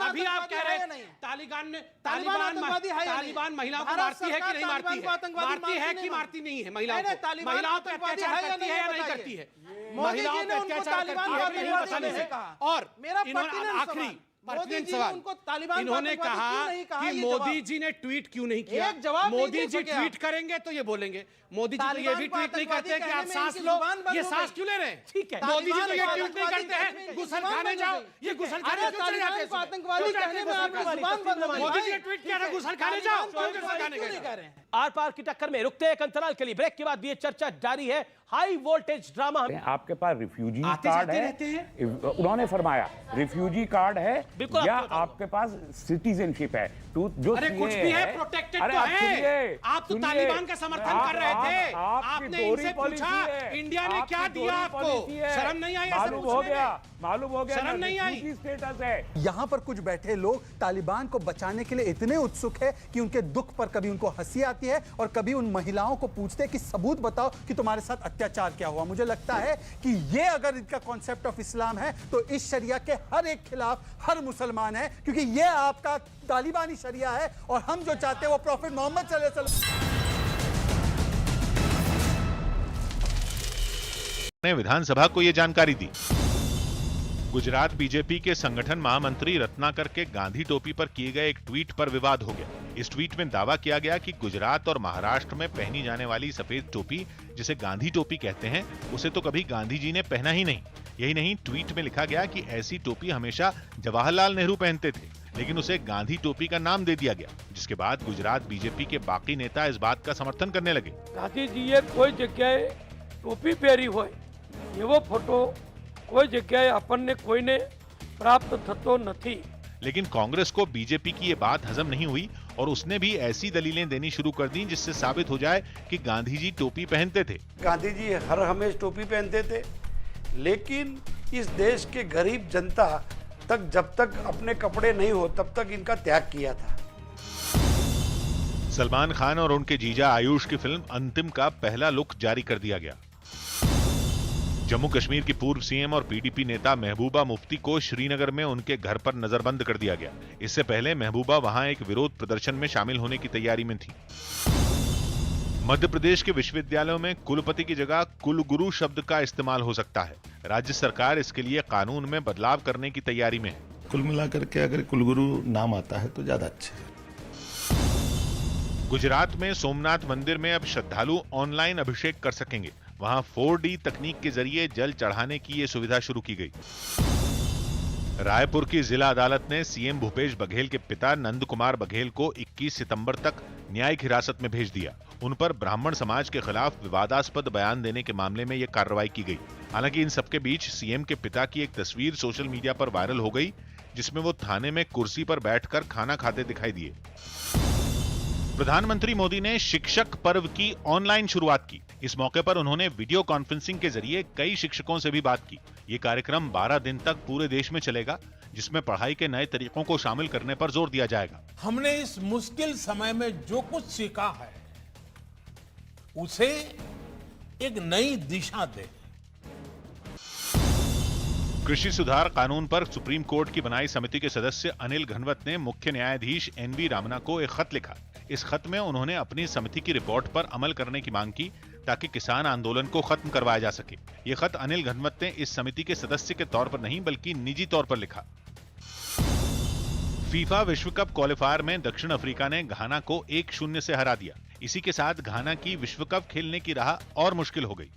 अभी आप कह रहे हैं तालिबान महिलाओं को मारती है कि नहीं मारती है? मारती है कि मारती नहीं है? महिलाओं को, महिलाओं पर अत्याचार करती है या नहीं करती है? महिलाओं पर अत्याचार करती है कि नहीं पता नहीं है। और आखिरी सवाल, इन्होंने कहा कि मोदी जी ने ट्वीट क्यों नहीं किया? मोदी जी ट्वीट करेंगे तो ये बोलेंगे, मोदी जी तो ये भी ट्वीट नहीं करते कि आप सांस लो, ये सांस क्यों ले रहे हैं? ठीक है, मोदी जी तो ये ट्वीट नहीं करते हैं गुसल खाने जाओ, ये गुसल खाने क्यों चले जाते हैं? मोदी जी ने ट्वीट किया था गुसल खाने जाओ, क्यों गुसल खाने गए? आर पार की टक्कर में रुकते एक अंतराल के लिए, ब्रेक के बाद भी ये चर्चा जारी है। High voltage drama. आपके पास रिफ्यूजी कार्ड है, उन्होंने फरमाया रिफ्यूजी कार्ड है या आपके पास सिटीजनशिप है, जो अरे कुछ भी है, प्रोटेक्टेड तो है। आप तो तालिबान का समर्थन कर रहे थे, आपने इनसे पूछा इंडिया ने क्या दिया आपको? शर्म नहीं आई? मालूम हो गया, शर्म नहीं आई? स्टेटस है। यहां पर कुछ बैठे लोग तालिबान को बचाने के लिए इतने उत्सुक है कि उनके दुख पर कभी उनको हंसी आती है और कभी उन महिलाओं को पूछते हैं कि सबूत बताओ कि तुम्हारे साथ अत्याचार क्या हुआ। मुझे लगता है कि ये अगर इनका कॉन्सेप्ट ऑफ इस्लाम है तो इस शरिया के हर एक खिलाफ हर मुसलमान है, क्योंकि ये आपका तालिबानी शरिया है और हम जो चाहते हैं वो प्रॉफिट मोहम्मद सल्लल्लाहु अलैहि वसल्लम ने विधानसभा को यह जानकारी दी। गुजरात बीजेपी के संगठन महामंत्री रत्नाकर के गांधी टोपी पर किए गए एक ट्वीट पर विवाद हो गया। इस ट्वीट में दावा किया गया कि गुजरात और महाराष्ट्र में पहनी जाने वाली सफेद टोपी, जिसे गांधी टोपी कहते हैं, उसे तो कभी गांधी जी ने पहना ही नहीं। यही नहीं, ट्वीट में लिखा गया कि ऐसी टोपी हमेशा जवाहरलाल नेहरू पहनते थे, लेकिन उसे गांधी टोपी का नाम दे दिया गया, जिसके बाद गुजरात बीजेपी के बाकी नेता इस बात का समर्थन करने लगे। गांधी जी कोई जगह टोपी पहरी हो एवो फोटो कोई जगह अपन कोई ने प्राप्त थतो नहीं। लेकिन कांग्रेस को बीजेपी की ये बात हजम नहीं हुई और उसने भी ऐसी दलीलें देनी शुरू कर दी जिससे साबित हो जाए कि गांधी जी टोपी पहनते थे। गांधी जी हर हमेशा टोपी पहनते थे, लेकिन इस देश के गरीब जनता तक जब तक अपने कपड़े नहीं हो तब तक इनका त्याग किया था। सलमान खान और उनके जीजा आयुष की फिल्म अंतिम का पहला लुक जारी कर दिया गया। जम्मू कश्मीर की पूर्व सीएम और पीडीपी नेता महबूबा मुफ्ती को श्रीनगर में उनके घर पर नजरबंद कर दिया गया। इससे पहले महबूबा वहां एक विरोध प्रदर्शन में शामिल होने की तैयारी में थी। मध्य प्रदेश के विश्वविद्यालयों में कुलपति की जगह कुलगुरु शब्द का इस्तेमाल हो सकता है। राज्य सरकार इसके लिए कानून में बदलाव करने की तैयारी में है। कुल मिलाकर के अगर कुलगुरु नाम आता है तो ज्यादा अच्छा है। गुजरात में सोमनाथ मंदिर में अब श्रद्धालु ऑनलाइन अभिषेक कर सकेंगे। वहां 4D तकनीक के जरिए जल चढ़ाने की यह सुविधा शुरू की गई। रायपुर की जिला अदालत ने सीएम भूपेश बघेल के पिता नंद कुमार बघेल को 21 सितंबर तक न्यायिक हिरासत में भेज दिया। उन पर ब्राह्मण समाज के खिलाफ विवादास्पद बयान देने के मामले में यह कार्रवाई की गई। हालांकि इन सबके बीच सीएम के पिता की एक तस्वीर सोशल मीडिया पर वायरल हो गई, जिसमें वो थाने में कुर्सी पर बैठकर खाना खाते दिखाई दिए। प्रधानमंत्री मोदी ने शिक्षक पर्व की ऑनलाइन शुरुआत की। इस मौके पर उन्होंने वीडियो कॉन्फ्रेंसिंग के जरिए कई शिक्षकों से भी बात की। ये कार्यक्रम 12 दिन तक पूरे देश में चलेगा, जिसमें पढ़ाई के नए तरीकों को शामिल करने पर जोर दिया जाएगा। हमने इस मुश्किल समय में जो कुछ सीखा है उसे एक नई दिशा दे। कृषि सुधार कानून पर सुप्रीम कोर्ट की बनाई समिति के सदस्य अनिल घनवत ने मुख्य न्यायाधीश एनवी रामना को एक खत लिखा। इस खत में उन्होंने अपनी समिति की रिपोर्ट पर अमल करने की मांग की ताकि किसान आंदोलन को खत्म करवाया जा सके। ये खत अनिल घनवत ने इस समिति के सदस्य के तौर पर नहीं बल्कि निजी तौर पर लिखा। फीफा विश्व कप क्वालिफायर में दक्षिण अफ्रीका ने घाना को 1-0 से हरा दिया। इसी के साथ घाना की विश्व कप खेलने की राह और मुश्किल हो गई।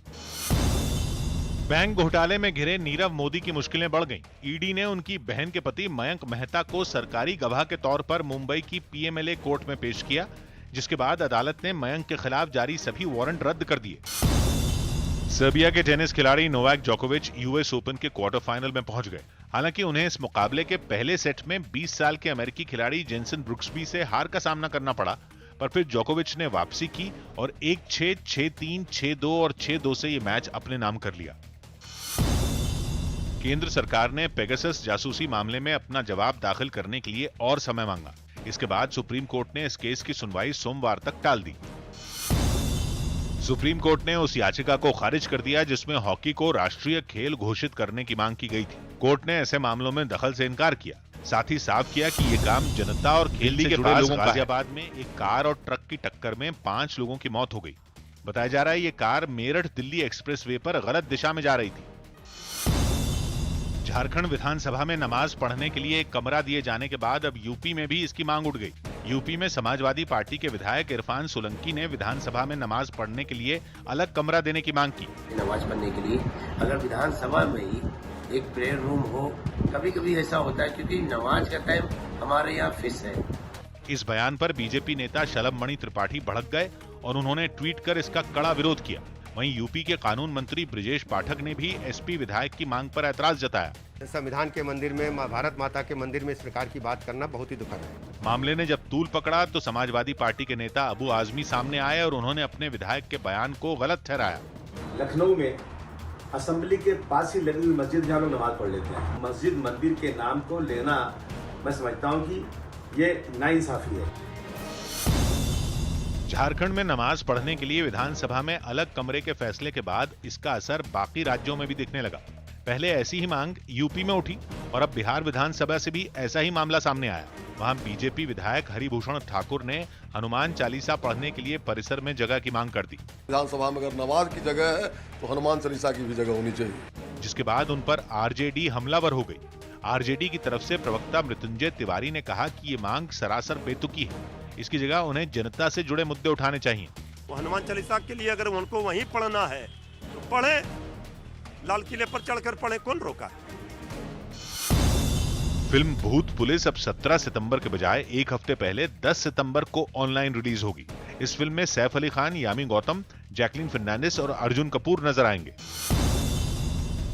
बैंक घोटाले में घिरे नीरव मोदी की मुश्किलें बढ़ गईं। ईडी ने उनकी बहन के पति मयंक मेहता को सरकारी गवाह के तौर पर मुंबई की पीएमएलए कोर्ट में पेश किया, जिसके बाद अदालत ने मयंक के खिलाफ जारी सभी वारंट रद्द कर दिए। सर्बिया के टेनिस खिलाड़ी नोवाक जोकोविच यूएस ओपन के क्वार्टर फाइनल में पहुंच गए। हालांकि उन्हें इस मुकाबले के पहले सेट में 20 साल के अमेरिकी खिलाड़ी जेनसन ब्रुक्सबी से हार का सामना करना पड़ा, पर फिर जोकोविच ने वापसी की और 1-6, 6-3, 6-2 और 6-2 से ये मैच अपने नाम कर लिया। केंद्र सरकार ने पेगासस जासूसी मामले में अपना जवाब दाखिल करने के लिए और समय मांगा। इसके बाद सुप्रीम कोर्ट ने इस केस की सुनवाई सोमवार तक टाल दी। सुप्रीम कोर्ट ने उस याचिका को खारिज कर दिया जिसमें हॉकी को राष्ट्रीय खेल घोषित करने की मांग की गई थी। कोर्ट ने ऐसे मामलों में दखल से इनकार किया, साथ ही साफ किया कि ये काम जनता और खेल से जुड़े लोगों का है। गाजियाबाद में एक कार और ट्रक की टक्कर में 5 लोगों की मौत हो गई। बताया जा रहा है ये कार मेरठ दिल्ली एक्सप्रेसवे पर गलत दिशा में जा रही थी। झारखंड विधानसभा में नमाज पढ़ने के लिए एक कमरा दिए जाने के बाद अब यूपी में भी इसकी मांग उठ गई। यूपी में समाजवादी पार्टी के विधायक इरफान सोलंकी ने विधानसभा में नमाज पढ़ने के लिए अलग कमरा देने की मांग की। नमाज पढ़ने के लिए अगर विधानसभा में ही एक प्रेयर रूम हो, कभी कभी ऐसा होता है क्योंकि नमाज का टाइम हमारे यहाँ फिक्स है। इस बयान पर बीजेपी नेता शलभ मणि त्रिपाठी भड़क गए और उन्होंने ट्वीट कर इसका कड़ा विरोध किया। वहीं यूपी के कानून मंत्री ब्रिजेश पाठक ने भी एसपी विधायक की मांग पर ऐतराज जताया। संविधान के मंदिर में, भारत माता के मंदिर में इस प्रकार की बात करना बहुत ही दुखद है। मामले ने जब तूल पकड़ा तो समाजवादी पार्टी के नेता अबू आजमी सामने आए और उन्होंने अपने विधायक के बयान को गलत ठहराया। लखनऊ में असेंबली के पास ही लगी हुई मस्जिद जहाँ लोग नमाज पढ़ लेते हैं, मस्जिद मंदिर के नाम को लेना मैं समझता हूँ कि ये नाइंसाफी है। झारखंड में नमाज पढ़ने के लिए विधानसभा में अलग कमरे के फैसले के बाद इसका असर बाकी राज्यों में भी दिखने लगा। पहले ऐसी ही मांग यूपी में उठी और अब बिहार विधानसभा से भी ऐसा ही मामला सामने आया। वहां बीजेपी विधायक हरिभूषण ठाकुर ने हनुमान चालीसा पढ़ने के लिए परिसर में जगह की मांग कर दी। विधानसभा में अगर नमाज की जगह है तो हनुमान चालीसा की भी जगह होनी चाहिए। जिसके बाद उन पर आरजेडी हमलावर हो गई। आरजेडी की तरफ से प्रवक्ता मृत्युंजय तिवारी ने कहा कि ये मांग सरासर बेतुकी है। इसकी जगह उन्हें जनता से जुड़े मुद्दे उठाने चाहिए। तो हनुमान चालीसा के लिए अगर उनको वहीं पढ़ना है तो पढ़े, लाल किले पर चढ़कर पढ़े, कौन रोका? फिल्म भूत पुलिस अब 17 सितंबर के बजाय एक हफ्ते पहले 10 सितंबर को ऑनलाइन रिलीज होगी। इस फिल्म में सैफ अली खान, यामी गौतम, जैकलीन फर्नांडिस और अर्जुन कपूर नजर आएंगे।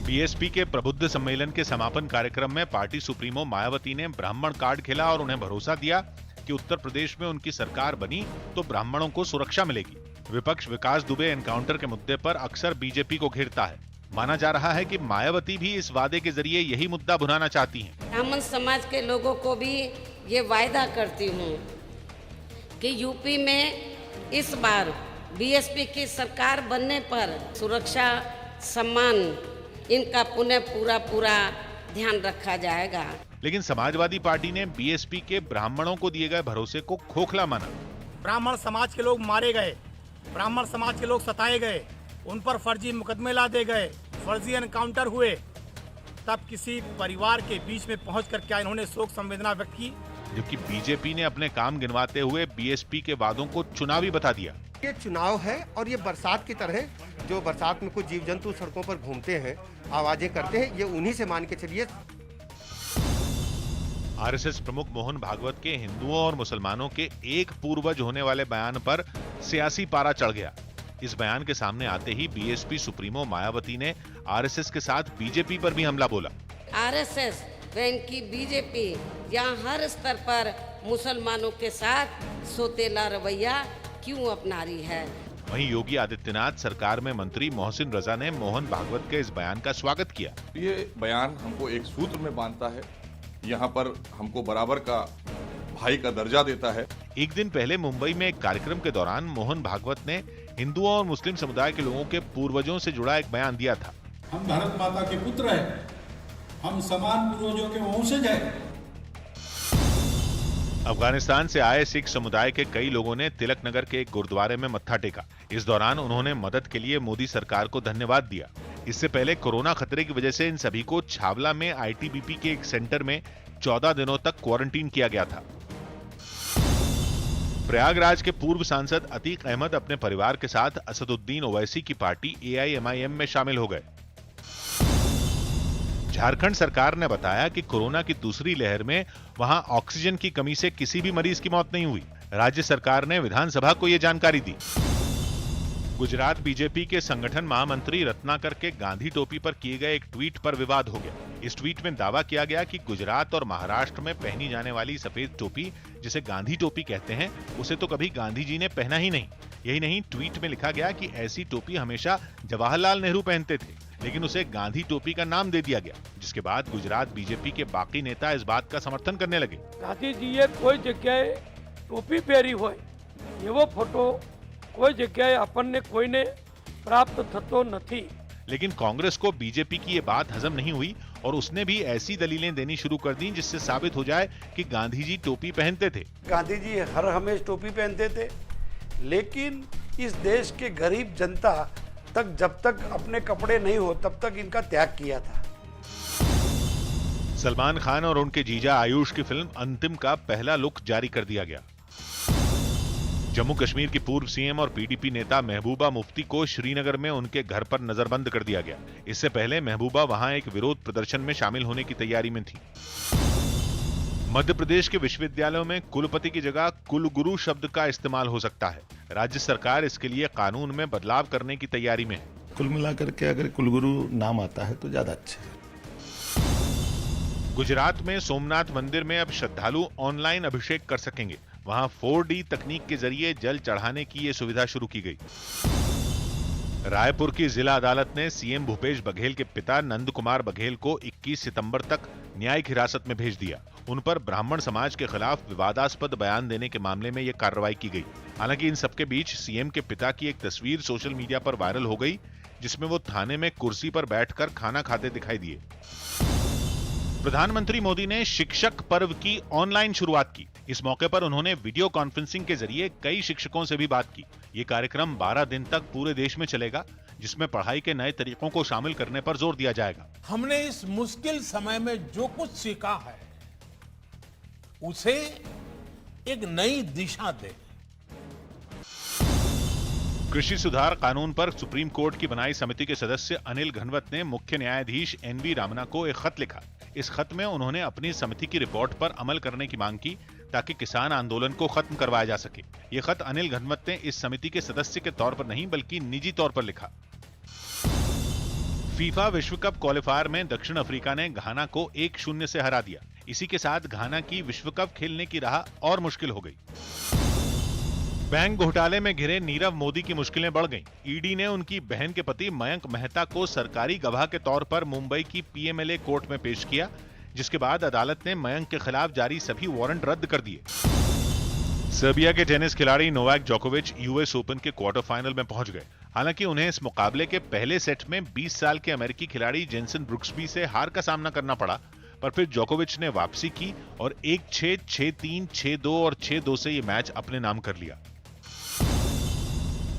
बीएसपी के प्रबुद्ध सम्मेलन के समापन कार्यक्रम में पार्टी सुप्रीमो मायावती ने ब्राह्मण कार्ड खेला और उन्हें भरोसा दिया कि उत्तर प्रदेश में उनकी सरकार बनी तो ब्राह्मणों को सुरक्षा मिलेगी। विपक्ष विकास दुबे एनकाउंटर के मुद्दे पर अक्सर बीजेपी को घेरता है। माना जा रहा है कि मायावती भी इस वादे के जरिए यही मुद्दा भुनाना चाहती हैं। ब्राह्मण समाज के लोगों को भी ये वायदा करती हूँ कि यूपी में इस बार बीएसपी की सरकार बनने पर सुरक्षा, सम्मान, इनका पुनः पूरा ध्यान रखा जाएगा। लेकिन समाजवादी पार्टी ने बीएसपी के ब्राह्मणों को दिए गए भरोसे को खोखला माना। ब्राह्मण समाज के लोग मारे गए, ब्राह्मण समाज के लोग सताए गए, उन पर फर्जी मुकदमे ला दे गए, फर्जी एनकाउंटर हुए, तब किसी परिवार के बीच में पहुंचकर क्या इन्होंने शोक संवेदना व्यक्त की? जबकि बीजेपी ने अपने काम गिनवाते हुए बीएसपी के वादों को चुनावी बता दिया। ये चुनाव है और ये बरसात की तरह, जो बरसात में कुछ जीव जंतु सड़कों पर घूमते हैं, आवाजें करते हैं, ये उन्हीं से मान के चलिए। आरएसएस प्रमुख मोहन भागवत के हिंदुओं और मुसलमानों के एक पूर्वज होने वाले बयान पर सियासी पारा चढ़ गया। इस बयान के सामने आते ही बीएसपी सुप्रीमो मायावती ने आरएसएस के साथ बीजेपी पर भी हमला बोला। आरएसएस व इनकी बीजेपी यहाँ हर स्तर पर मुसलमानों के साथ सोतेला रवैया क्यों अपना रही है। वहीं योगी आदित्यनाथ सरकार में मंत्री मोहसिन रजा ने मोहन भागवत के इस बयान का स्वागत किया। ये बयान हमको एक सूत्र में बांधता है, यहाँ पर हमको बराबर का भाई का दर्जा देता है। एक दिन पहले मुंबई में एक कार्यक्रम के दौरान मोहन भागवत ने हिंदुओं और मुस्लिम समुदाय के लोगों के पूर्वजों से जुड़ा एक बयान दिया था। हम भारत माता के पुत्र हैं, हम समान पूर्वजों के वंशज हैं। अफगानिस्तान से आए सिख समुदाय के कई लोगों ने तिलक नगर के एक गुरुद्वारे में मत्था टेका। इस दौरान उन्होंने मदद के लिए मोदी सरकार को धन्यवाद दिया। इससे पहले कोरोना खतरे की वजह से इन सभी को छावला में आईटीबीपी के एक सेंटर में 14 दिनों तक क्वारंटीन किया गया था। प्रयागराज के पूर्व सांसद अतीक अहमद अपने परिवार के साथ असदुद्दीन ओवैसी की पार्टी AIMIM में शामिल हो गए। झारखंड सरकार ने बताया कि कोरोना की दूसरी लहर में वहां ऑक्सीजन की कमी से किसी भी मरीज की मौत नहीं हुई। राज्य सरकार ने विधानसभा को यह जानकारी दी। गुजरात बीजेपी के संगठन महामंत्री रत्नाकर के गांधी टोपी पर किए गए एक ट्वीट पर विवाद हो गया। इस ट्वीट में दावा किया गया कि गुजरात और महाराष्ट्र में पहनी जाने वाली सफेद टोपी, जिसे गांधी टोपी कहते हैं, उसे तो कभी गांधी जी ने पहना ही नहीं। यही नहीं, ट्वीट में लिखा गया कि ऐसी टोपी हमेशा जवाहरलाल नेहरू पहनते थे, लेकिन उसे गांधी टोपी का नाम दे दिया गया, जिसके बाद गुजरात बीजेपी के बाकी नेता इस बात का समर्थन करने लगे। गांधी जी कोई जगह टोपी पहरी हो, एवो फोटो कोई जगह अपन कोई ने प्राप्त थतो नहीं। लेकिन कांग्रेस को बीजेपी की ये बात हजम नहीं हुई और उसने भी ऐसी दलीलें देनी शुरू कर दी जिससे साबित हो जाए कि गांधी जी टोपी पहनते थे। गांधी जी हर हमेशा टोपी पहनते थे, लेकिन इस देश के गरीब जनता तक जब तक अपने कपड़े नहीं हो तब तक इनका त्याग किया था। सलमान खान और उनके जीजा आयुष की फिल्म अंतिम का पहला लुक जारी कर दिया गया। जम्मू कश्मीर की पूर्व सीएम और पीडीपी नेता महबूबा मुफ्ती को श्रीनगर में उनके घर पर नजरबंद कर दिया गया। इससे पहले महबूबा वहां एक विरोध प्रदर्शन में शामिल होने की तैयारी में थी। मध्य प्रदेश के विश्वविद्यालयों में कुलपति की जगह कुलगुरु शब्द का इस्तेमाल हो सकता है। राज्य सरकार इसके लिए कानून में बदलाव करने की तैयारी में है। कुल मिलाकर के अगर कुलगुरु नाम आता है तो ज्यादा अच्छा है। गुजरात में सोमनाथ मंदिर में अब श्रद्धालु ऑनलाइन अभिषेक कर सकेंगे। वहां 4D तकनीक के जरिए जल चढ़ाने की ये सुविधा शुरू की गई। रायपुर की जिला अदालत ने सीएम भूपेश बघेल के पिता नंद कुमार बघेल को 21 सितंबर तक न्यायिक हिरासत में भेज दिया। उन पर ब्राह्मण समाज के खिलाफ विवादास्पद बयान देने के मामले में यह कार्रवाई की गई। हालांकि इन सबके बीच सीएम के पिता की एक तस्वीर सोशल मीडिया पर वायरल हो गई, जिसमें वो थाने में कुर्सी पर बैठकर खाना खाते दिखाई दिए। प्रधानमंत्री मोदी ने शिक्षक पर्व की ऑनलाइन शुरुआत की। इस मौके पर उन्होंने वीडियो कॉन्फ्रेंसिंग के जरिए कई शिक्षकों से भी बात की। ये कार्यक्रम 12 दिन तक पूरे देश में चलेगा, जिसमें पढ़ाई के नए तरीकों को शामिल करने पर जोर दिया जाएगा। हमने इस मुश्किल समय में जो कुछ सीखा है उसे एक नई दिशा दे। कृषि सुधार कानून पर सुप्रीम कोर्ट की बनाई समिति के सदस्य अनिल घनवत ने मुख्य न्यायाधीश NV रामना को एक खत लिखा। इस खत में उन्होंने अपनी समिति की रिपोर्ट पर अमल करने की मांग की ताकि किसान आंदोलन को खत्म करवाया जा सके। ये खत अनिल घनवत ने इस समिति के सदस्य के तौर पर नहीं बल्कि निजी तौर पर लिखा। फीफा विश्व कप क्वालिफायर में दक्षिण अफ्रीका ने घाना को 1-0 से हरा दिया। इसी के साथ घाना की विश्व कप खेलने की राह और मुश्किल हो गई। बैंक घोटाले में घिरे नीरव मोदी की मुश्किलें बढ़ गईं। ईडी ने उनकी बहन के पति मयंक मेहता को सरकारी गवाह के तौर पर मुंबई की PMLA कोर्ट में पेश किया, जिसके बाद अदालत ने मयंक के खिलाफ जारी सभी वारंट रद्द कर दिए। सर्बिया के टेनिस खिलाड़ी नोवाक जोकोविच US ओपन के क्वार्टर फाइनल में पहुंच गए। हालांकि उन्हें इस मुकाबले के पहले सेट में 20 साल के अमेरिकी खिलाड़ी जेनसन ब्रुक्सबी से हार का सामना करना पड़ा, पर फिर जोकोविच ने वापसी की और 1-6, 6-3, 6-2 और 6-2 से ये मैच अपने नाम कर लिया।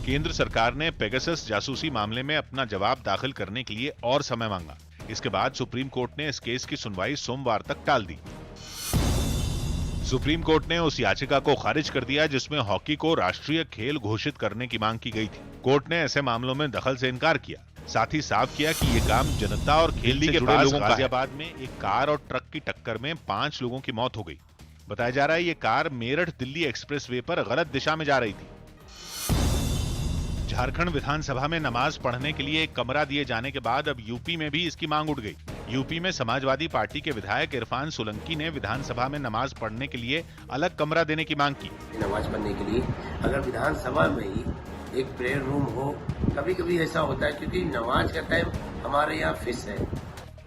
केंद्र सरकार ने पेगासस जासूसी मामले में अपना जवाब दाखिल करने के लिए और समय मांगा। इसके बाद सुप्रीम कोर्ट ने इस केस की सुनवाई सोमवार तक टाल दी। सुप्रीम कोर्ट ने उस याचिका को खारिज कर दिया जिसमें हॉकी को राष्ट्रीय खेल घोषित करने की मांग की गई थी। कोर्ट ने ऐसे मामलों में दखल से इनकार किया, साथ ही साफ किया कि ये काम जनता और खेल से जुड़े लोगों का है। गाजियाबाद में एक कार और ट्रक की टक्कर में 5 लोगों की मौत हो गई। बताया जा रहा है ये कार मेरठ दिल्ली एक्सप्रेसवे पर गलत दिशा में जा रही थी। झारखंड विधानसभा में नमाज पढ़ने के लिए एक कमरा दिए जाने के बाद अब यूपी में भी इसकी मांग उठ गई। यूपी में समाजवादी पार्टी के विधायक इरफान सोलंकी ने विधानसभा में नमाज पढ़ने के लिए अलग कमरा देने की मांग की। नमाज पढ़ने के लिए अगर विधानसभा में ही एक प्रेयर रूम हो, कभी कभी ऐसा होता है क्योंकि नमाज का टाइम हमारे यहाँ फिक्स है।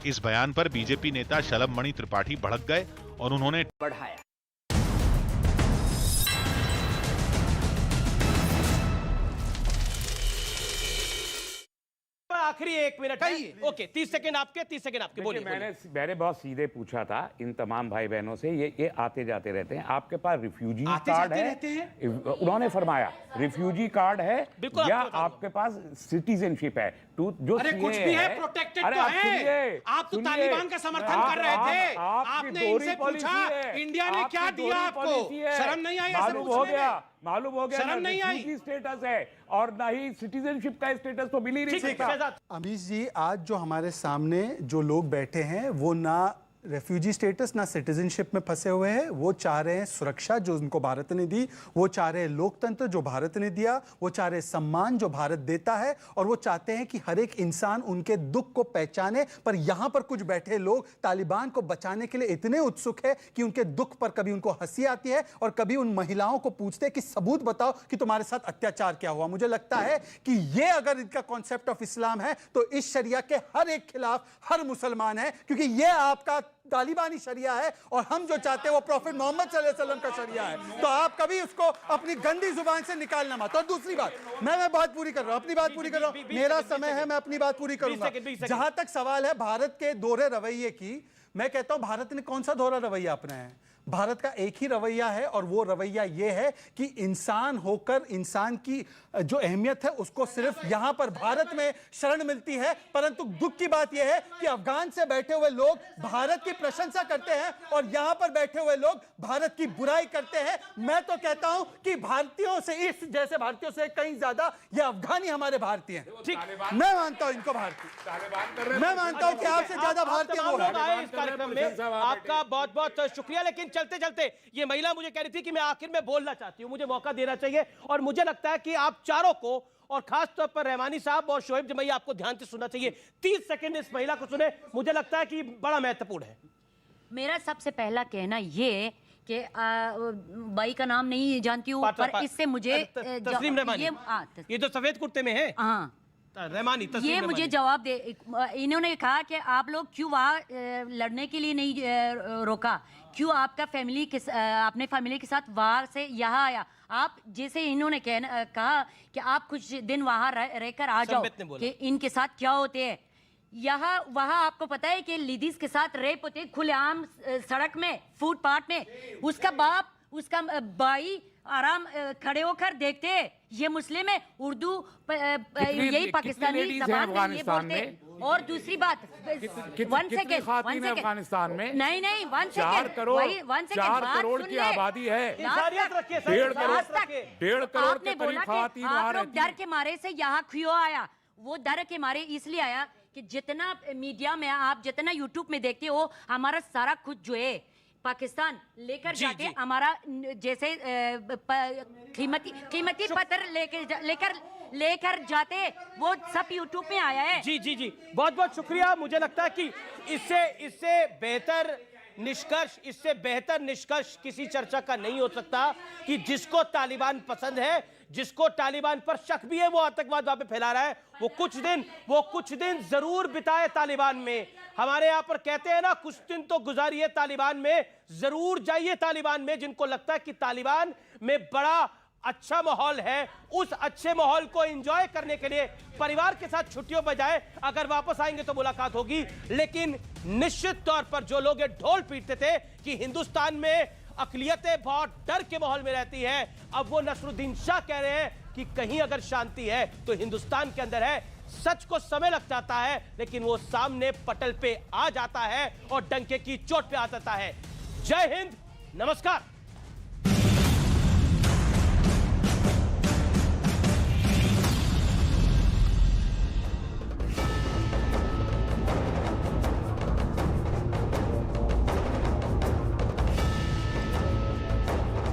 इस बयान पर बीजेपी नेता शलभ मणि त्रिपाठी भड़क गए और उन्होंने बढ़ाया। आखिरी 1 मिनट है। ओके, 30 सेकंड आपके, 30 सेकंड आपके। बोलिए। मैंने बहुत सीधे पूछा था इन तमाम भाई बहनों से, ये आते जाते रहते हैं, आपके पास रिफ्यूजी कार्ड है? उन्होंने फरमाया रिफ्यूजी कार्ड है या आपके पास सिटीजनशिप है? जो अरे कुछ भी है, प्रोटेक्टेड तो है। आप तो तालिबान का समर्थन कर रहे थे, आपने इनसे पूछा इंडिया ने क्या दिया आपको? शर्म नहीं आई? मालूम हो गया शर्म नहीं आई? स्टेटस है और ना ही सिटीजनशिप का स्टेटस तो मिल ही नहीं सकता। अमीश जी, आज जो हमारे सामने जो लोग बैठे हैं वो ना रेफ्यूजी स्टेटस ना सिटीजनशिप में फंसे हुए हैं। वो चाह रहे हैं सुरक्षा जो उनको भारत ने दी, वो चाह रहे हैं लोकतंत्र जो भारत ने दिया, वो चाह रहे हैं सम्मान जो भारत देता है, और वो चाहते हैं कि हर एक इंसान उनके दुख को पहचाने। पर यहां पर कुछ बैठे लोग तालिबान को बचाने के लिए इतने उत्सुक है कि उनके दुख पर कभी उनको हंसी आती है और कभी उन महिलाओं को पूछते हैं कि सबूत बताओ कि तुम्हारे साथ अत्याचार क्या हुआ। मुझे लगता है कि ये अगर इनका कॉन्सेप्ट ऑफ इस्लाम है तो इस शरिया के हर एक खिलाफ हर मुसलमान है, क्योंकि ये आपका तालिबानी शरिया है और हम जो चाहते हैं वो प्रॉफिट मोहम्मद सल्लल्लाहु अलैहि वसल्लम का शरिया है। तो आप कभी उसको अपनी गंदी जुबान से निकालना मत। और दूसरी बात, मैं बात पूरी कर रहा हूं, अपनी बात पूरी कर रहा हूं, मेरा समय है, मैं अपनी बात पूरी करूंगा। जहां तक सवाल है भारत के दोहरे रवैये की, मैं कहता हूं भारत ने कौन सा दोहरा रवैया अपनाया है? भारत का एक ही रवैया है और वो रवैया ये है कि इंसान होकर इंसान की जो अहमियत है उसको सिर्फ यहां पर भारत में शरण मिलती है। परंतु दुख की बात यह है कि अफगान से बैठे हुए लोग भारत की प्रशंसा करते हैं और यहां पर बैठे हुए लोग भारत की बुराई करते हैं। मैं तो कहता हूं कि भारतीयों से, इस जैसे भारतीयों से कहीं ज्यादा ये अफगानी हमारे भारतीय हैं। ठीक, मैं मानता हूं इनको भारतीय, मैं मानता हूं कि आपसे ज्यादा भारतीय वो है। इस कार्यक्रम में आपका बहुत बहुत शुक्रिया। लेकिन चलते चलते ये महिला मुझे कह रही थी कि मैं आखिर में बोलना चाहती हूं, मुझे मौका देना चाहिए, और मुझे लगता है कि आप चारों को और खास तौर पर रहमानी साहब और शोएब जमैया आपको ध्यान से सुनना चाहिए। 30 सेकंड इस महिला को सुने, मुझे लगता है कि बड़ा महत्वपूर्ण है। मेरा सबसे पहला कहना ये कि बाई का नाम नहीं जानती हूँ, पर इससे मुझे तस्लीम रहमानी, ये जो सफेद कुर्ते में है, हाँ रहमानी, ये मुझे जवाब दे। इन्होंने कहा कि आप लोग क्यों वहाँ लड़ने के लिए नहीं रोका, क्यों आपका फैमिली के अपने फैमिली के साथ वहाँ से यहाँ आया? आप जैसे इन्होंने कहा कि आप कुछ दिन वहाँ रहकर आ जाओ कि इनके साथ क्या होते हैं। यहाँ वहाँ आपको पता है कि लेडीज के साथ रेप होते हैं खुलेआम सड़क में, फुटपाथ में। उसका बाप, उसका भाई आराम खड़े होकर देखते हैं। ये मुस्लिम है, उर्दू यही पाकिस्तानी जबान में ये बोलते हैं। और दूसरी बात, 1 सेकेंड, अफगानिस्तान में नहीं 1 सेकेंड, 4 करोड़ की आबादी है, 1.5 करोड़ के करीब ख़वातीन वहाँ रहती हैं। डर के मारे से यहाँ क्यों आया? वो डर के मारे इसलिए आया कि जितना मीडिया में आप जितना यूट्यूब में देखते हो, हमारा सारा कुछ जो है पाकिस्तान लेकर जाते, हमारा जैसे कीमती पत्थर लेकर जाते, वो सब यूट्यूब में आया है। जी, बहुत बहुत शुक्रिया। मुझे लगता है कि इससे बेहतर निष्कर्ष किसी चर्चा का नहीं हो सकता कि जिसको तालिबान पसंद है, जिसको तालिबान पर शक भी है, वो आतंकवाद वहां पे फैला रहा है, वो कुछ दिन जरूर बिताए तालिबान में। हमारे यहाँ पर कहते हैं ना, कुछ दिन तो गुजारिए तालिबान में, जरूर जाइए तालिबान में। जिनको लगता है कि तालिबान में बड़ा अच्छा माहौल है, उस अच्छे माहौल को एंजॉय करने के लिए परिवार के साथ छुट्टियों बजाय अगर वापस आएंगे तो मुलाकात होगी। लेकिन निश्चित तौर पर जो लोग ये ढोल पीटते थे कि हिंदुस्तान में अकलियतें बहुत डर के माहौल में रहती है, अब वो नसरुद्दीन शाह कह रहे हैं कि कहीं अगर शांति है तो हिंदुस्तान के अंदर है। सच को समय लग जाता है, लेकिन वो सामने पटल पे आ जाता है और डंके की चोट पे आ जाता है। जय हिंद, नमस्कार।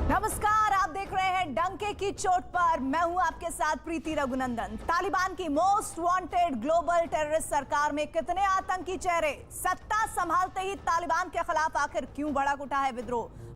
नमस्कार, आप देख रहे हैं डंके की चोट पर मैं हूं आपके साथ प्रीति रघुनंदन। तालिबान की मोस्ट वांटेड ग्लोबल टेररिस्ट सरकार में कितने आतंकी चेहरे, सत्ता संभालते ही तालिबान के खिलाफ आखिर क्यों भड़क उठा है विद्रोह?